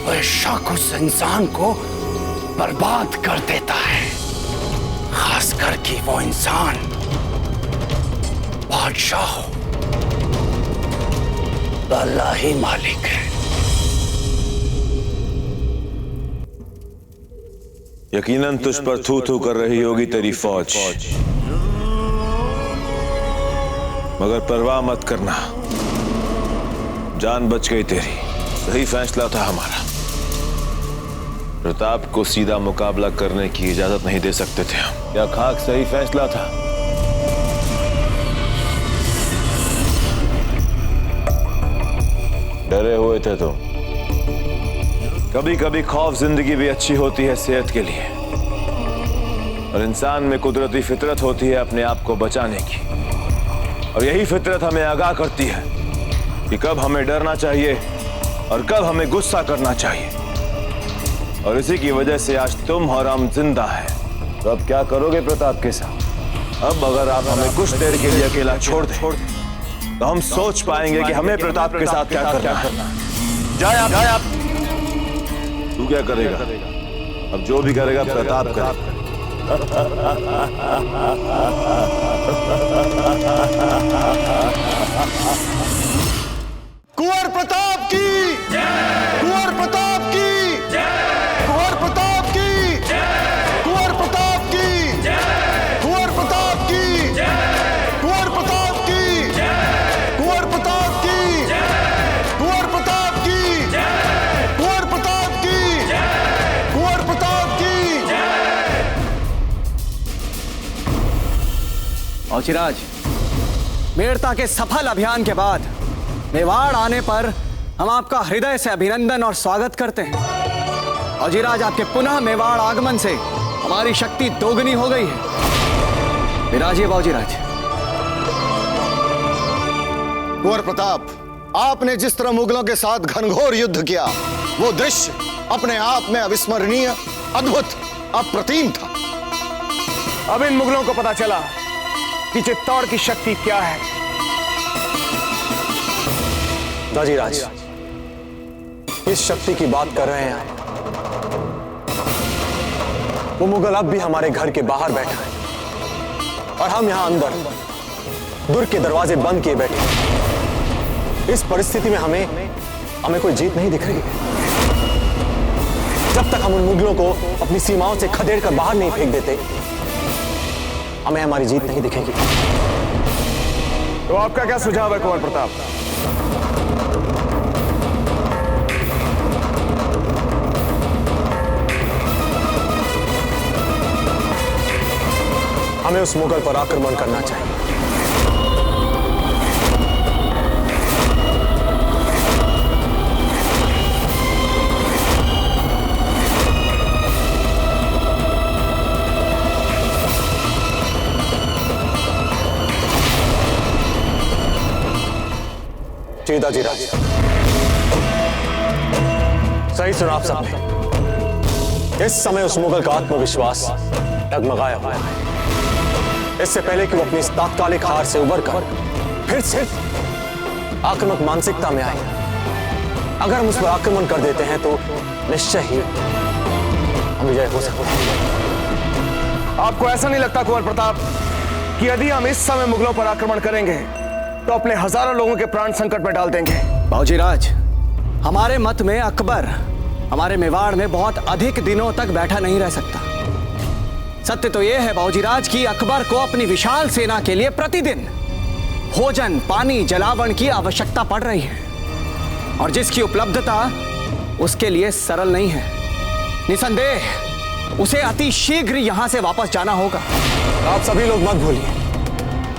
वह शक उस इंसान को बर्बाद कर देता है। खासकर कि वो इंसान बादशाह हो, अल्लाह ही मालिक है। यकीनन तुझ पर थू थू कर रही होगी तेरी फौज, मगर परवाह मत करना, जान बच गई तेरी। सही फैसला था हमारा। प्रताप को सीधा मुकाबला करने की इजाजत नहीं दे सकते थे हम। क्या खाक सही फैसला था? डरे हुए थे तुम। कभी कभी खौफ जिंदगी भी अच्छी होती है सेहत के लिए, और इंसान में कुदरती फितरत होती है अपने आप को बचाने की, और यही फितरत हमें आगाह करती है कि कब हमें डरना चाहिए और कब हमें गुस्सा करना चाहिए। और इसी की वजह से आज तुम और हम जिंदा हैं। तो अब क्या करोगे प्रताप के साथ? अब अगर आप हमें कुछ देर के लिए अकेला छोड़ दें तो हम सोच पाएंगे कि हमें प्रताप के साथ क्या करना है। जाए आप। तू क्या करेगा? अब जो भी करेगा प्रताप करेगा। कुंवर प्रताप की, कुंवर प्रताप की, कुंवर प्रताप की, कुंवर प्रताप की, कुंवर प्रताप की, कुंवर प्रताप की, कुंवर प्रताप की, कुंवर प्रताप की, कुंवर प्रताप की, कुंवर प्रताप की। औचिराज, मेड़ता के सफल अभियान के बाद मेवाड़ आने पर हम आपका हृदय से अभिनंदन और स्वागत करते हैं। औजिराज, आपके पुनः मेवाड़ आगमन से हमारी शक्ति दोगुनी हो गई है। विराजिए बाबूजीराज। कुंवर प्रताप, आपने जिस तरह मुगलों के साथ घनघोर युद्ध किया, वो दृश्य अपने आप में अविस्मरणीय, अद्भुत, अप्रतिम था। अब इन मुगलों को पता चला कि चित्तौड़ की शक्ति क्या है। दाजीराज, इस शक्ति की बात कर रहे हैं वो मुगल अब भी हमारे घर के बाहर बैठा है और हम यहां अंदर दुर्ग के दरवाजे बंद किए बैठे हैं। इस परिस्थिति में हमें कोई जीत नहीं दिख रही। जब तक हम उन मुगलों को अपनी सीमाओं से खदेड़ कर बाहर नहीं फेंक देते, हमें हमारी जीत नहीं दिखेगी। तो आपका क्या सुझाव है कुंवर प्रताप? हमें उस मुगल पर आक्रमण करना चाहिए। दाजीराज, सही सुना आप सबने। इस समय उस मुगल का आत्मविश्वास डगमगाया हुआ है। इससे पहले कि वो अपनी इस तात्कालिक हार से उबर कर फिर से आक्रामक मानसिकता में आए, अगर हम उस पर आक्रमण कर देते हैं तो निश्चय ही हम विजय हो सकते हैं। आपको ऐसा नहीं लगता कुंवर प्रताप कि यदि हम इस समय मुगलों पर आक्रमण करेंगे तो अपने हजारों लोगों के प्राण संकट में डाल देंगे? बाबूजी राज, हमारे मत में अकबर हमारे मेवाड़ में बहुत अधिक दिनों तक बैठा नहीं रह सकता। सत्य तो यह है बाबूजी राज कि अकबर को अपनी विशाल सेना के लिए प्रतिदिन भोजन, पानी, जलावन की आवश्यकता पड़ रही है, और जिसकी उपलब्धता उसके लिए सरल नहीं है। निसंदेह उसे अति शीघ्र यहां से वापस जाना होगा। आप सभी लोग मत भूलिए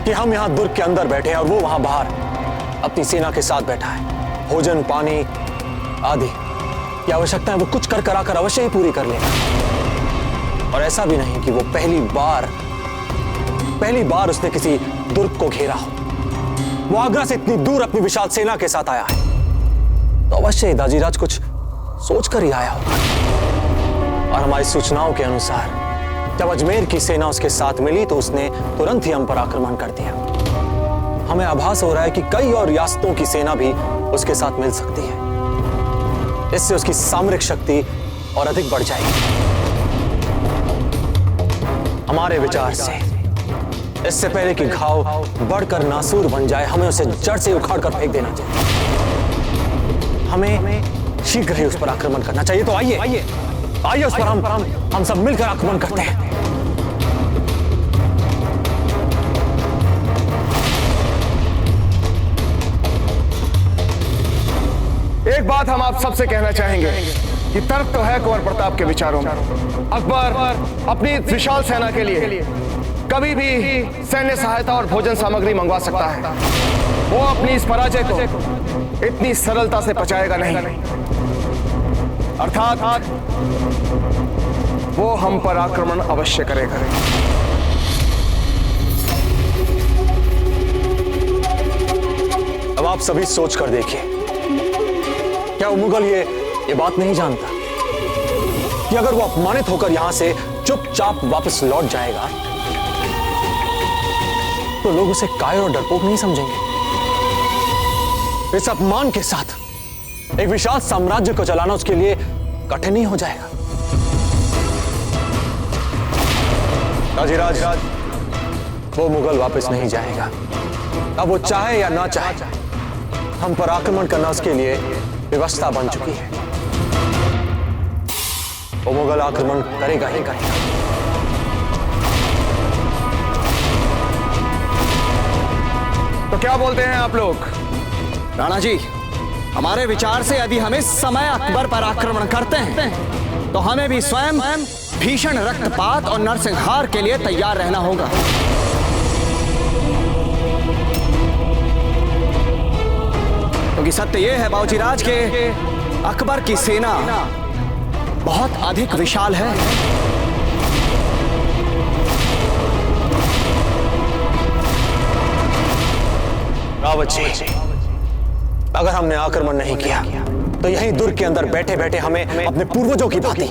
कि हम यहां दुर्ग के अंदर बैठे हैं और वो वहां बाहर अपनी सेना के साथ बैठा है। भोजन, पानी आदि की आवश्यकताएं वो कुछ कर कराकर अवश्य ही पूरी कर लेगा, और ऐसा भी नहीं कि वो पहली बार उसने किसी दुर्ग को घेरा हो। वो आगरा से इतनी दूर अपनी विशाल सेना के साथ आया है तो अवश्य ही दाजीराज कुछ सोचकर ही आया होगा, और हमारी सूचनाओं के अनुसार जब अजमेर की सेना उसके साथ मिली तो उसने तुरंत ही हम पर आक्रमण कर दिया। हमें आभास हो रहा है कि कई और रियासतों की सेना भी उसके साथ मिल सकती है। इससे उसकी सामरिक शक्ति और अधिक बढ़ जाएगी। हमारे विचार से इससे पहले कि घाव बढ़कर नासूर बन जाए, हमें उसे जड़ से उखाड़ कर फेंक देना चाहिए। हमें शीघ्र ही उस पर आक्रमण करना चाहिए। तो आइए उस पर हम सब मिलकर आक्रमण करते हैं। एक बात हम आप सबसे कहना चाहेंगे कि तर्क तो है कुंवर प्रताप के विचारों में। अकबर अपनी विशाल सेना के लिए कभी भी सैन्य सहायता और भोजन सामग्री मंगवा सकता है। वो अपनी इस पराजय को इतनी सरलता से पचाएगा नहीं, अर्थात वो हम पर आक्रमण अवश्य करेगा। अब आप सभी सोच कर देखिए, क्या वो मुगल ये बात नहीं जानता कि अगर वो अपमानित होकर यहां से चुपचाप वापस लौट जाएगा तो लोग उसे कायर और डरपोक नहीं समझेंगे। इस अपमान के साथ एक विशाल साम्राज्य को चलाना उसके लिए कठिन ही हो जाएगा। दाजीराज, वो मुगल वापस नहीं जाएगा। अब वो चाहे या ना चाहे, हम पर आक्रमण करना उसके लिए व्यवस्था बन चुकी है। वो मुगल आक्रमण करेगा ही करेगा। तो क्या बोलते हैं आप लोग? राणा जी, हमारे विचार से यदि हम इस समय अकबर पर आक्रमण करते हैं तो हमें भी स्वयं भीषण रक्तपात और नरसंहार के लिए तैयार रहना होगा। क्योंकि सत्य यह है बाबूजी राज के अकबर की सेना बहुत अधिक विशाल है। रावत जी, अगर हमने आक्रमण नहीं किया तो यहीं दुर्ग के अंदर बैठे बैठे हमें अपने पूर्वजों की भांति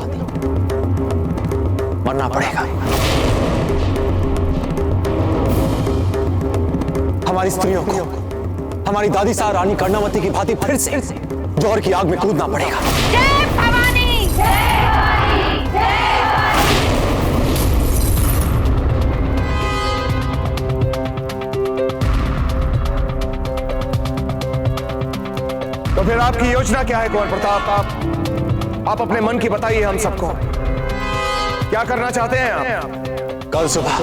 मरना पड़ेगा। हमारी स्त्रियों को हमारी दादी साहब रानी कर्णावती की भांति फिर से जौहर की आग में कूदना पड़ेगा। जय भवानी, जय भवानी, जय तो फिर आपकी योजना क्या है कुंवर प्रताप? आप अपने मन की बताइए हम सबको, क्या करना चाहते हैं आप? कल सुबह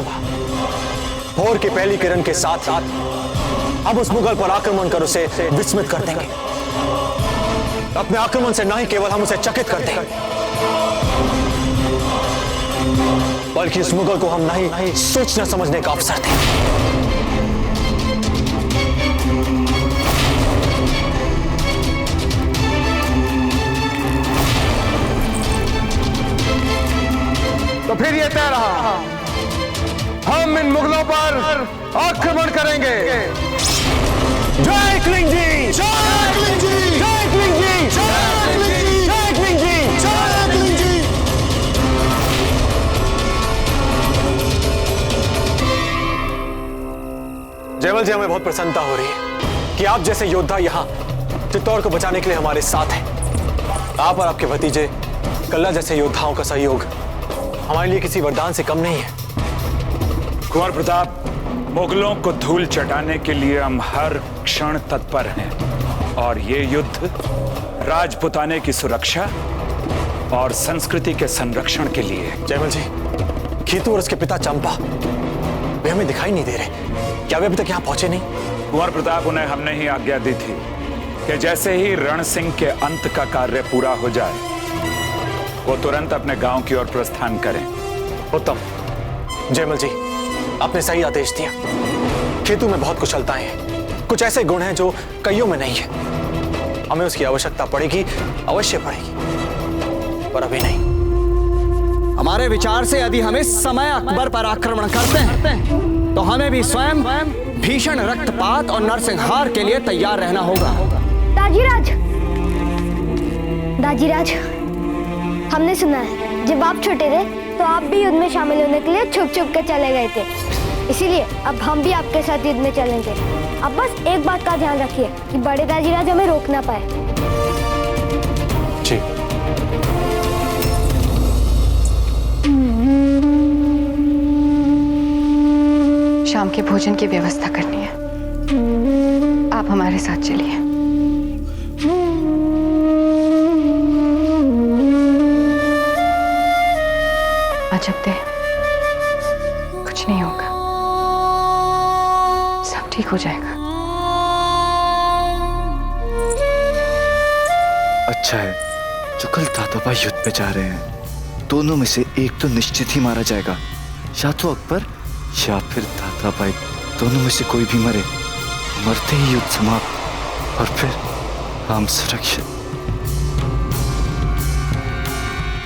भोर की पहली किरण के साथ साथ हम उस मुगल पर आक्रमण कर उसे विस्मित कर देंगे। अपने आक्रमण से न ही केवल हम उसे चकित कर देंगे, बल्कि उस मुगल को हम नहीं सोचना समझने का अवसर देंगे। तो फिर ये तय रहा, हम इन मुगलों पर आक्रमण करेंगे। जय क्लिंग जी, जय क्लिंग जी, जय क्लिंग जी, जय क्लिंग जी, जय क्लिंग जी, जय क्लिंग जी। जयमल जी, हमें बहुत प्रसन्नता हो रही है कि आप जैसे योद्धा यहाँ चित्तौड़ को बचाने के लिए हमारे साथ हैं। आप और आपके भतीजे कल्ला जैसे योद्धाओं का सहयोग हमारे लिए किसी वरदान से कम नहीं है। कुंवर प्रताप, मुगलों को धूल चटाने के लिए हम हर क्षण तत्पर हैं और ये युद्ध राजपुताने की सुरक्षा और संस्कृति के संरक्षण के लिए। जयमल जी, खीतू और उसके पिता चंपा वे हमें दिखाई नहीं दे रहे। क्या वे अभी तक यहाँ पहुंचे नहीं? कुंवर प्रताप, उन्हें हमने ही आज्ञा दी थी कि जैसे ही रण सिंह के अंत का कार्य पूरा हो जाए वो तुरंत अपने गांव की ओर प्रस्थान करें। उत्तम। जयमल जी, आपने सही आदेश दिया। खेतू में बहुत कुशलताएं हैं, कुछ ऐसे गुण हैं जो कईयों में नहीं है। हमें उसकी आवश्यकता पड़ेगी, अवश्य पड़ेगी, पर अभी नहीं। हमारे विचार से यदि हम इस समय अकबर पर आक्रमण करते हैं तो हमें भी स्वयं भीषण रक्तपात और नरसंहार के लिए तैयार रहना होगा। दाजीराज, दाजीराज, हमने सुना है जब आप छोटे थे तो आप भी युद्ध में शामिल होने के लिए छुप छुप के चले गए थे। इसीलिए अब हम भी आपके साथ युद्ध में चलेंगे। अब बस एक बात का ध्यान रखिए कि बड़े दाजीराज हमें रोक ना पाए। जी। शाम के भोजन की व्यवस्था करनी है, आप हमारे साथ चलिए। अजब दे, कुछ नहीं होगा, सब ठीक हो जाएगा। अच्छा है जो कल दादाबाई युद्ध पे जा रहे हैं, दोनों में से एक तो निश्चित ही मारा जाएगा, या तो अकबर या फिर दादाबाई। दोनों में से कोई भी मरे, मरते ही युद्ध समाप्त और फिर हम सुरक्षित।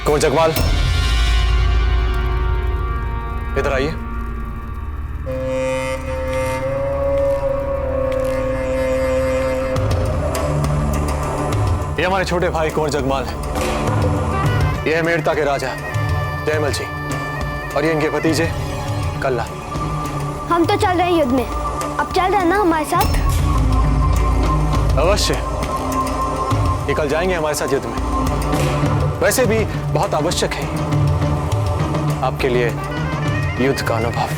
कुंवर जगमाल, इधर आइए। ये हमारे छोटे भाई कुंवर जगमाल हैं। ये है मेड़ता के राजा जयमल जी और ये इनके भतीजे कल्ला। हम तो चल रहे हैं युद्ध में, अब चल रहे हैं ना हमारे साथ? अवश्य, ये कल जाएंगे हमारे साथ युद्ध में। वैसे भी बहुत आवश्यक है आपके लिए युद्ध का अनुभव।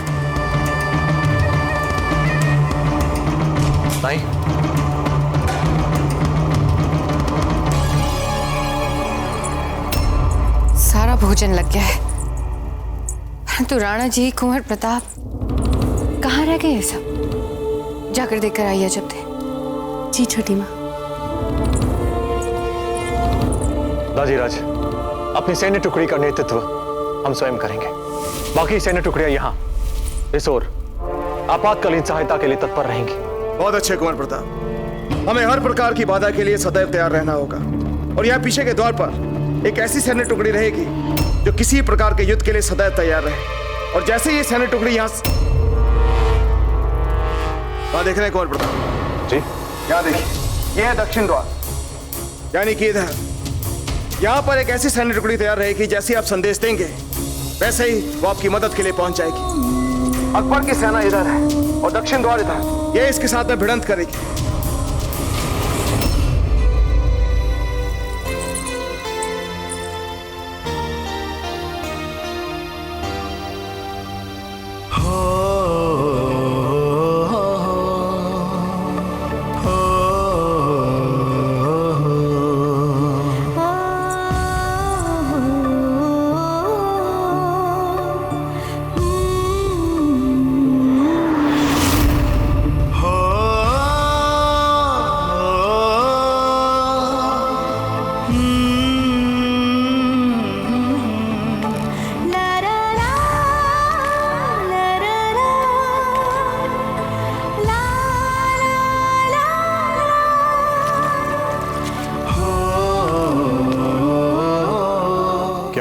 नहीं? सारा भोजन लग गया है, परंतु राणा जी, कुंवर प्रताप कहाँ रह गए ये सब? जाकर देखकर आइए जब थे। जी छोटी माँ। दाजीराज, अपनी सैन्य टुकड़ी का नेतृत्व हम स्वयं करेंगे। बाकी सैन्य टुकड़ियां यहाँ इस ओर आपातकालीन सहायता के लिए तत्पर रहेंगी। बहुत अच्छे कुंवर प्रताप, हमें हर प्रकार की बाधा के लिए सदैव तैयार रहना होगा और यहाँ पीछे के द्वार पर एक ऐसी सैन्य टुकड़ी रहेगी जो किसी प्रकार के युद्ध के लिए सदैव तैयार रहे। और जैसे ये सैन्य टुकड़ी यहाँ देख रहे हैं कुंवर प्रताप जी, यहाँ देखिए, ये है दक्षिण द्वार, यानी कि इधर यहाँ पर एक ऐसी सैन्य टुकड़ी तैयार रहेगी जैसे आप संदेश देंगे वैसे ही वो आपकी मदद के लिए पहुंच जाएगी। अकबर की सेना इधर है और दक्षिण द्वार इधर, ये इसके साथ में भिड़ंत करेगी।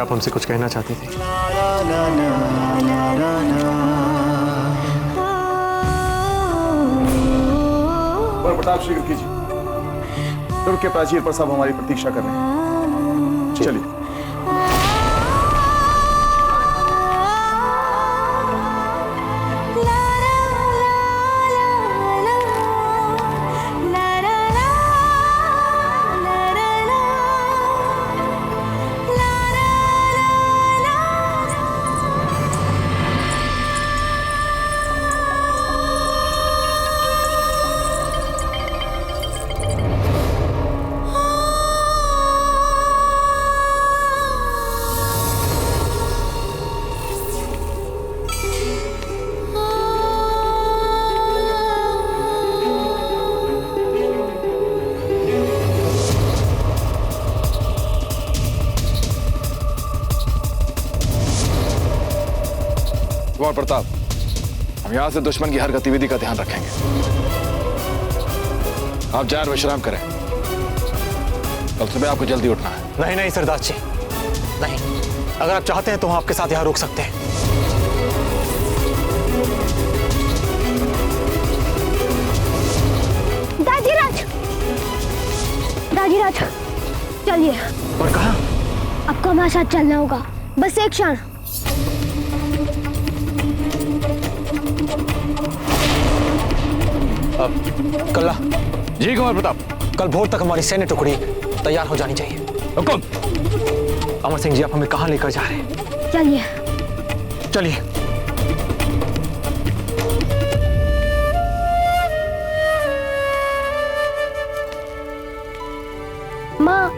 आप हमसे कुछ कहना चाहती थी? प्रताप, शीघ्र कीजिए, दुर्ग के प्राचीर पर सब हमारी प्रतीक्षा कर रहे हैं। चलिए। कुंवर प्रताप, हम यहां से दुश्मन की हर गतिविधि का ध्यान रखेंगे। आप जाए विश्राम करें, कल सुबह आपको जल्दी उठना है। नहीं नहीं सरदार जी, नहीं। अगर आप चाहते हैं तो हम आपके साथ यहाँ रुक सकते हैं। दाजीराज, चलिए। और कहाँ? आपको हमारे साथ चलना होगा, बस एक क्षण। कल्ला जी कुंवर प्रताप, कल भोर तक हमारी सैन्य टुकड़ी तैयार हो जानी चाहिए। हुकुम। अमर सिंह जी, आप हमें कहाँ लेकर जा रहे हैं? चलिए चलिए। माँ,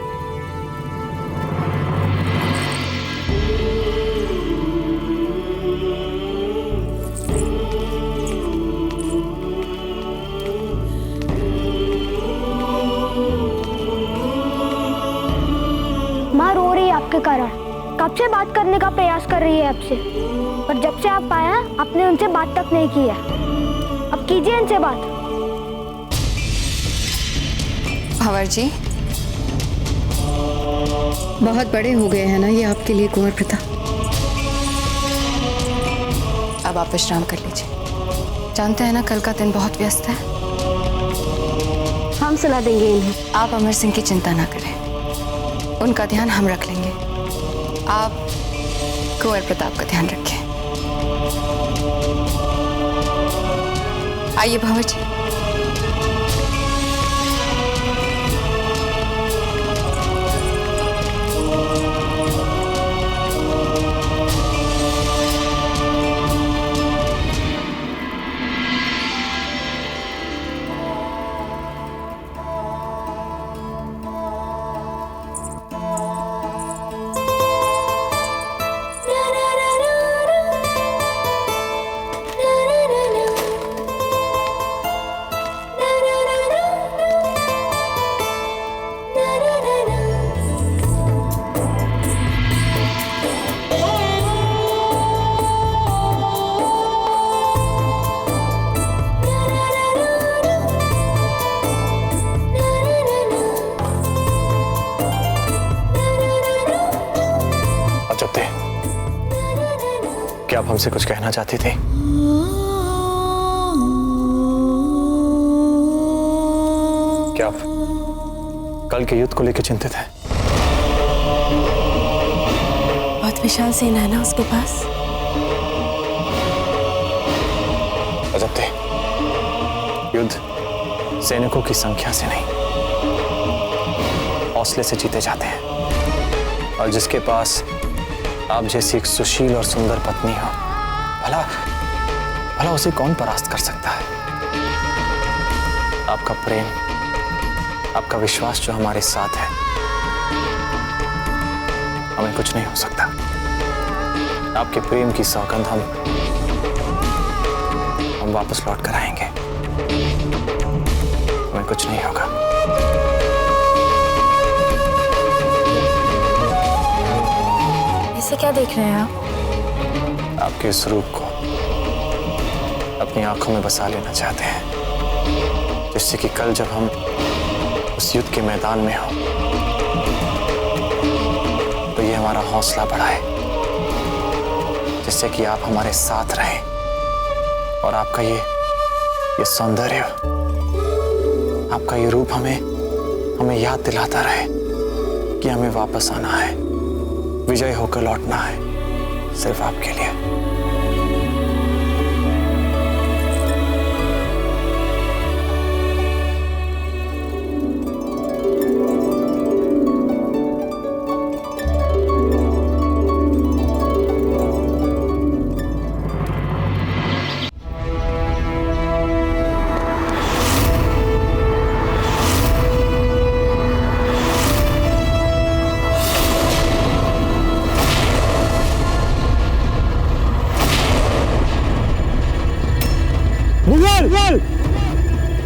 माँ रो रही है आपके कारण। कब से बात करने का प्रयास कर रही है आपसे, पर जब से आप आए हैं आपने उनसे बात तक नहीं की है। अब कीजिए इनसे बात। भंवर जी, बहुत बड़े हो गए हैं ना ये आपके लिए कुंवर प्रताप। अब आप विश्राम कर लीजिए। जानते हैं ना कल का दिन बहुत व्यस्त है। हम सुला देंगे इन्हें। आप अमर सिंह की चिंता ना करें, उनका ध्यान हम रख लेंगे। आप कुंवर प्रताप का ध्यान रखें। आइए भंवर जी। क्या आप हमसे कुछ कहना चाहती थी? क्या आप कल के युद्ध को लेकर चिंतित हैं? बहुत विशाल सेना है ना उसके पास। अजब, युद्ध सैनिकों की संख्या से नहीं, हौसले से जीते जाते हैं। और जिसके पास आप जैसी एक सुशील और सुंदर पत्नी हो, भला उसे कौन परास्त कर सकता है? आपका प्रेम, आपका विश्वास जो हमारे साथ है, हमें कुछ नहीं हो सकता। आपके प्रेम की सौगंध हम वापस लौट कर आएंगे। हमें कुछ नहीं होगा। इसे क्या देख रहे हैं आप? आपके इस रूप को अपनी आंखों में बसा लेना चाहते हैं, जिससे कि कल जब हम उस युद्ध के मैदान में हो तो ये हमारा हौसला बढ़ाए, जिससे कि आप हमारे साथ रहें और आपका ये सौंदर्य, आपका ये रूप हमें याद दिलाता रहे कि हमें वापस आना है, विजय होकर लौटना है, सिर्फ आपके लिए।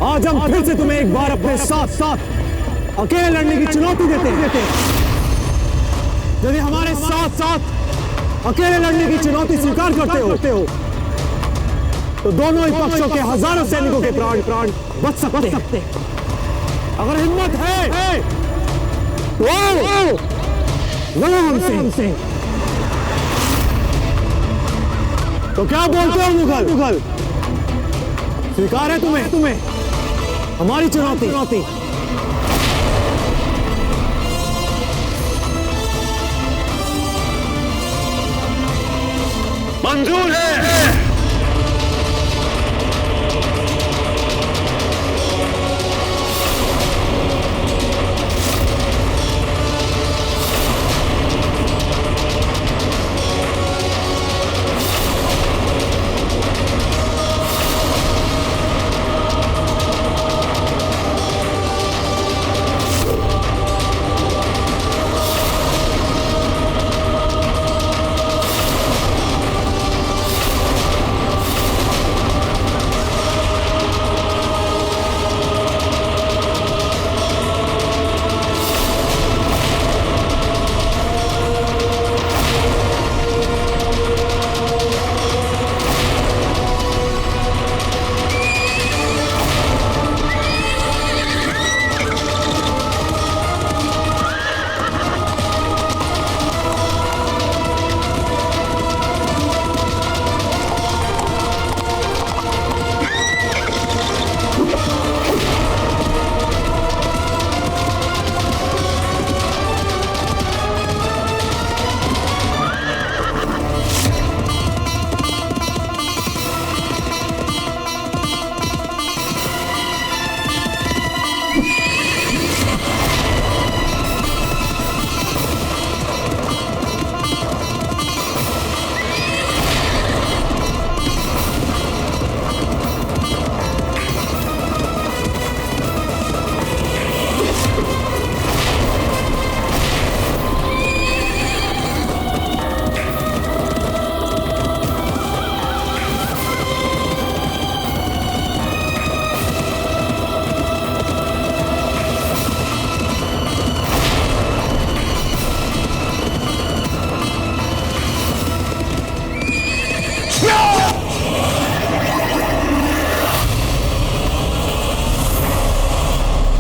आज हम फिर से तुम्हें एक बार अपने साथ अकेले लड़ने की चुनौती देते हैं। यदि हमारे साथ अकेले लड़ने की चुनौती स्वीकार करते हो तो दोनों ही पक्षों के हजारों सैनिकों के प्राण प्राण बच सकते हैं। अगर हिम्मत है तो लड़ो हमसे। तो क्या बोलते हो मुगल? स्वीकार है तुम्हें हमारी चुनौती? मंजूर है।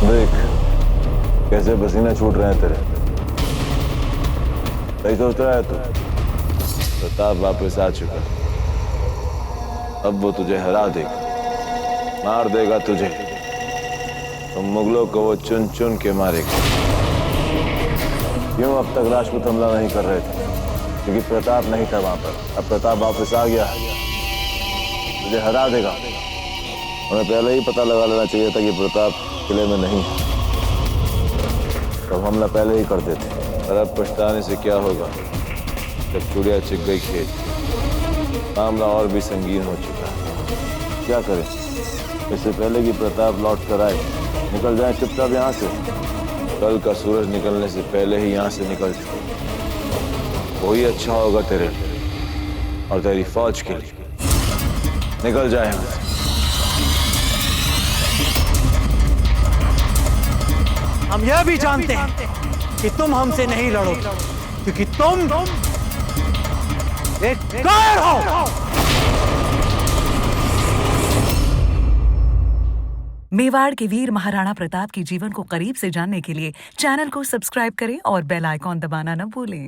देख कैसे पसीना छूट रहे हैं तेरे। सही सोच रहा है तू? प्रताप वापस आ चुका, अब वो तुझे हरा देगा, मार देगा तुझे। तो मुगलों को वो चुन चुन के मारेगा। क्यों अब तक राजपूत हमला नहीं कर रहे थे? क्योंकि प्रताप नहीं था वहां पर। अब प्रताप वापस आ गया, तुझे हरा देगा। हमें पहले ही पता लगा लेना चाहिए था कि प्रताप किले में नहीं है, तब हमला पहले ही कर देते। पर अब पछताने से क्या होगा जब चुड़िया चिग गई खेत। मामला और भी संगीन हो चुका है। क्या करें? इससे पहले कि प्रताप लौट कर आए, निकल जाए चुपचाप यहाँ से। कल का सूरज निकलने से पहले ही यहाँ से निकल जाए, वही अच्छा होगा तेरे और तेरी फौज के लिए। निकल जाए यहाँ से। हम यह भी जानते हैं कि तुम हमसे नहीं लड़ोगे, क्योंकि तुम एक कायर हो। मेवाड़ के वीर महाराणा प्रताप के जीवन को करीब से जानने के लिए चैनल को सब्सक्राइब करें और बेल आइकॉन दबाना न भूलें।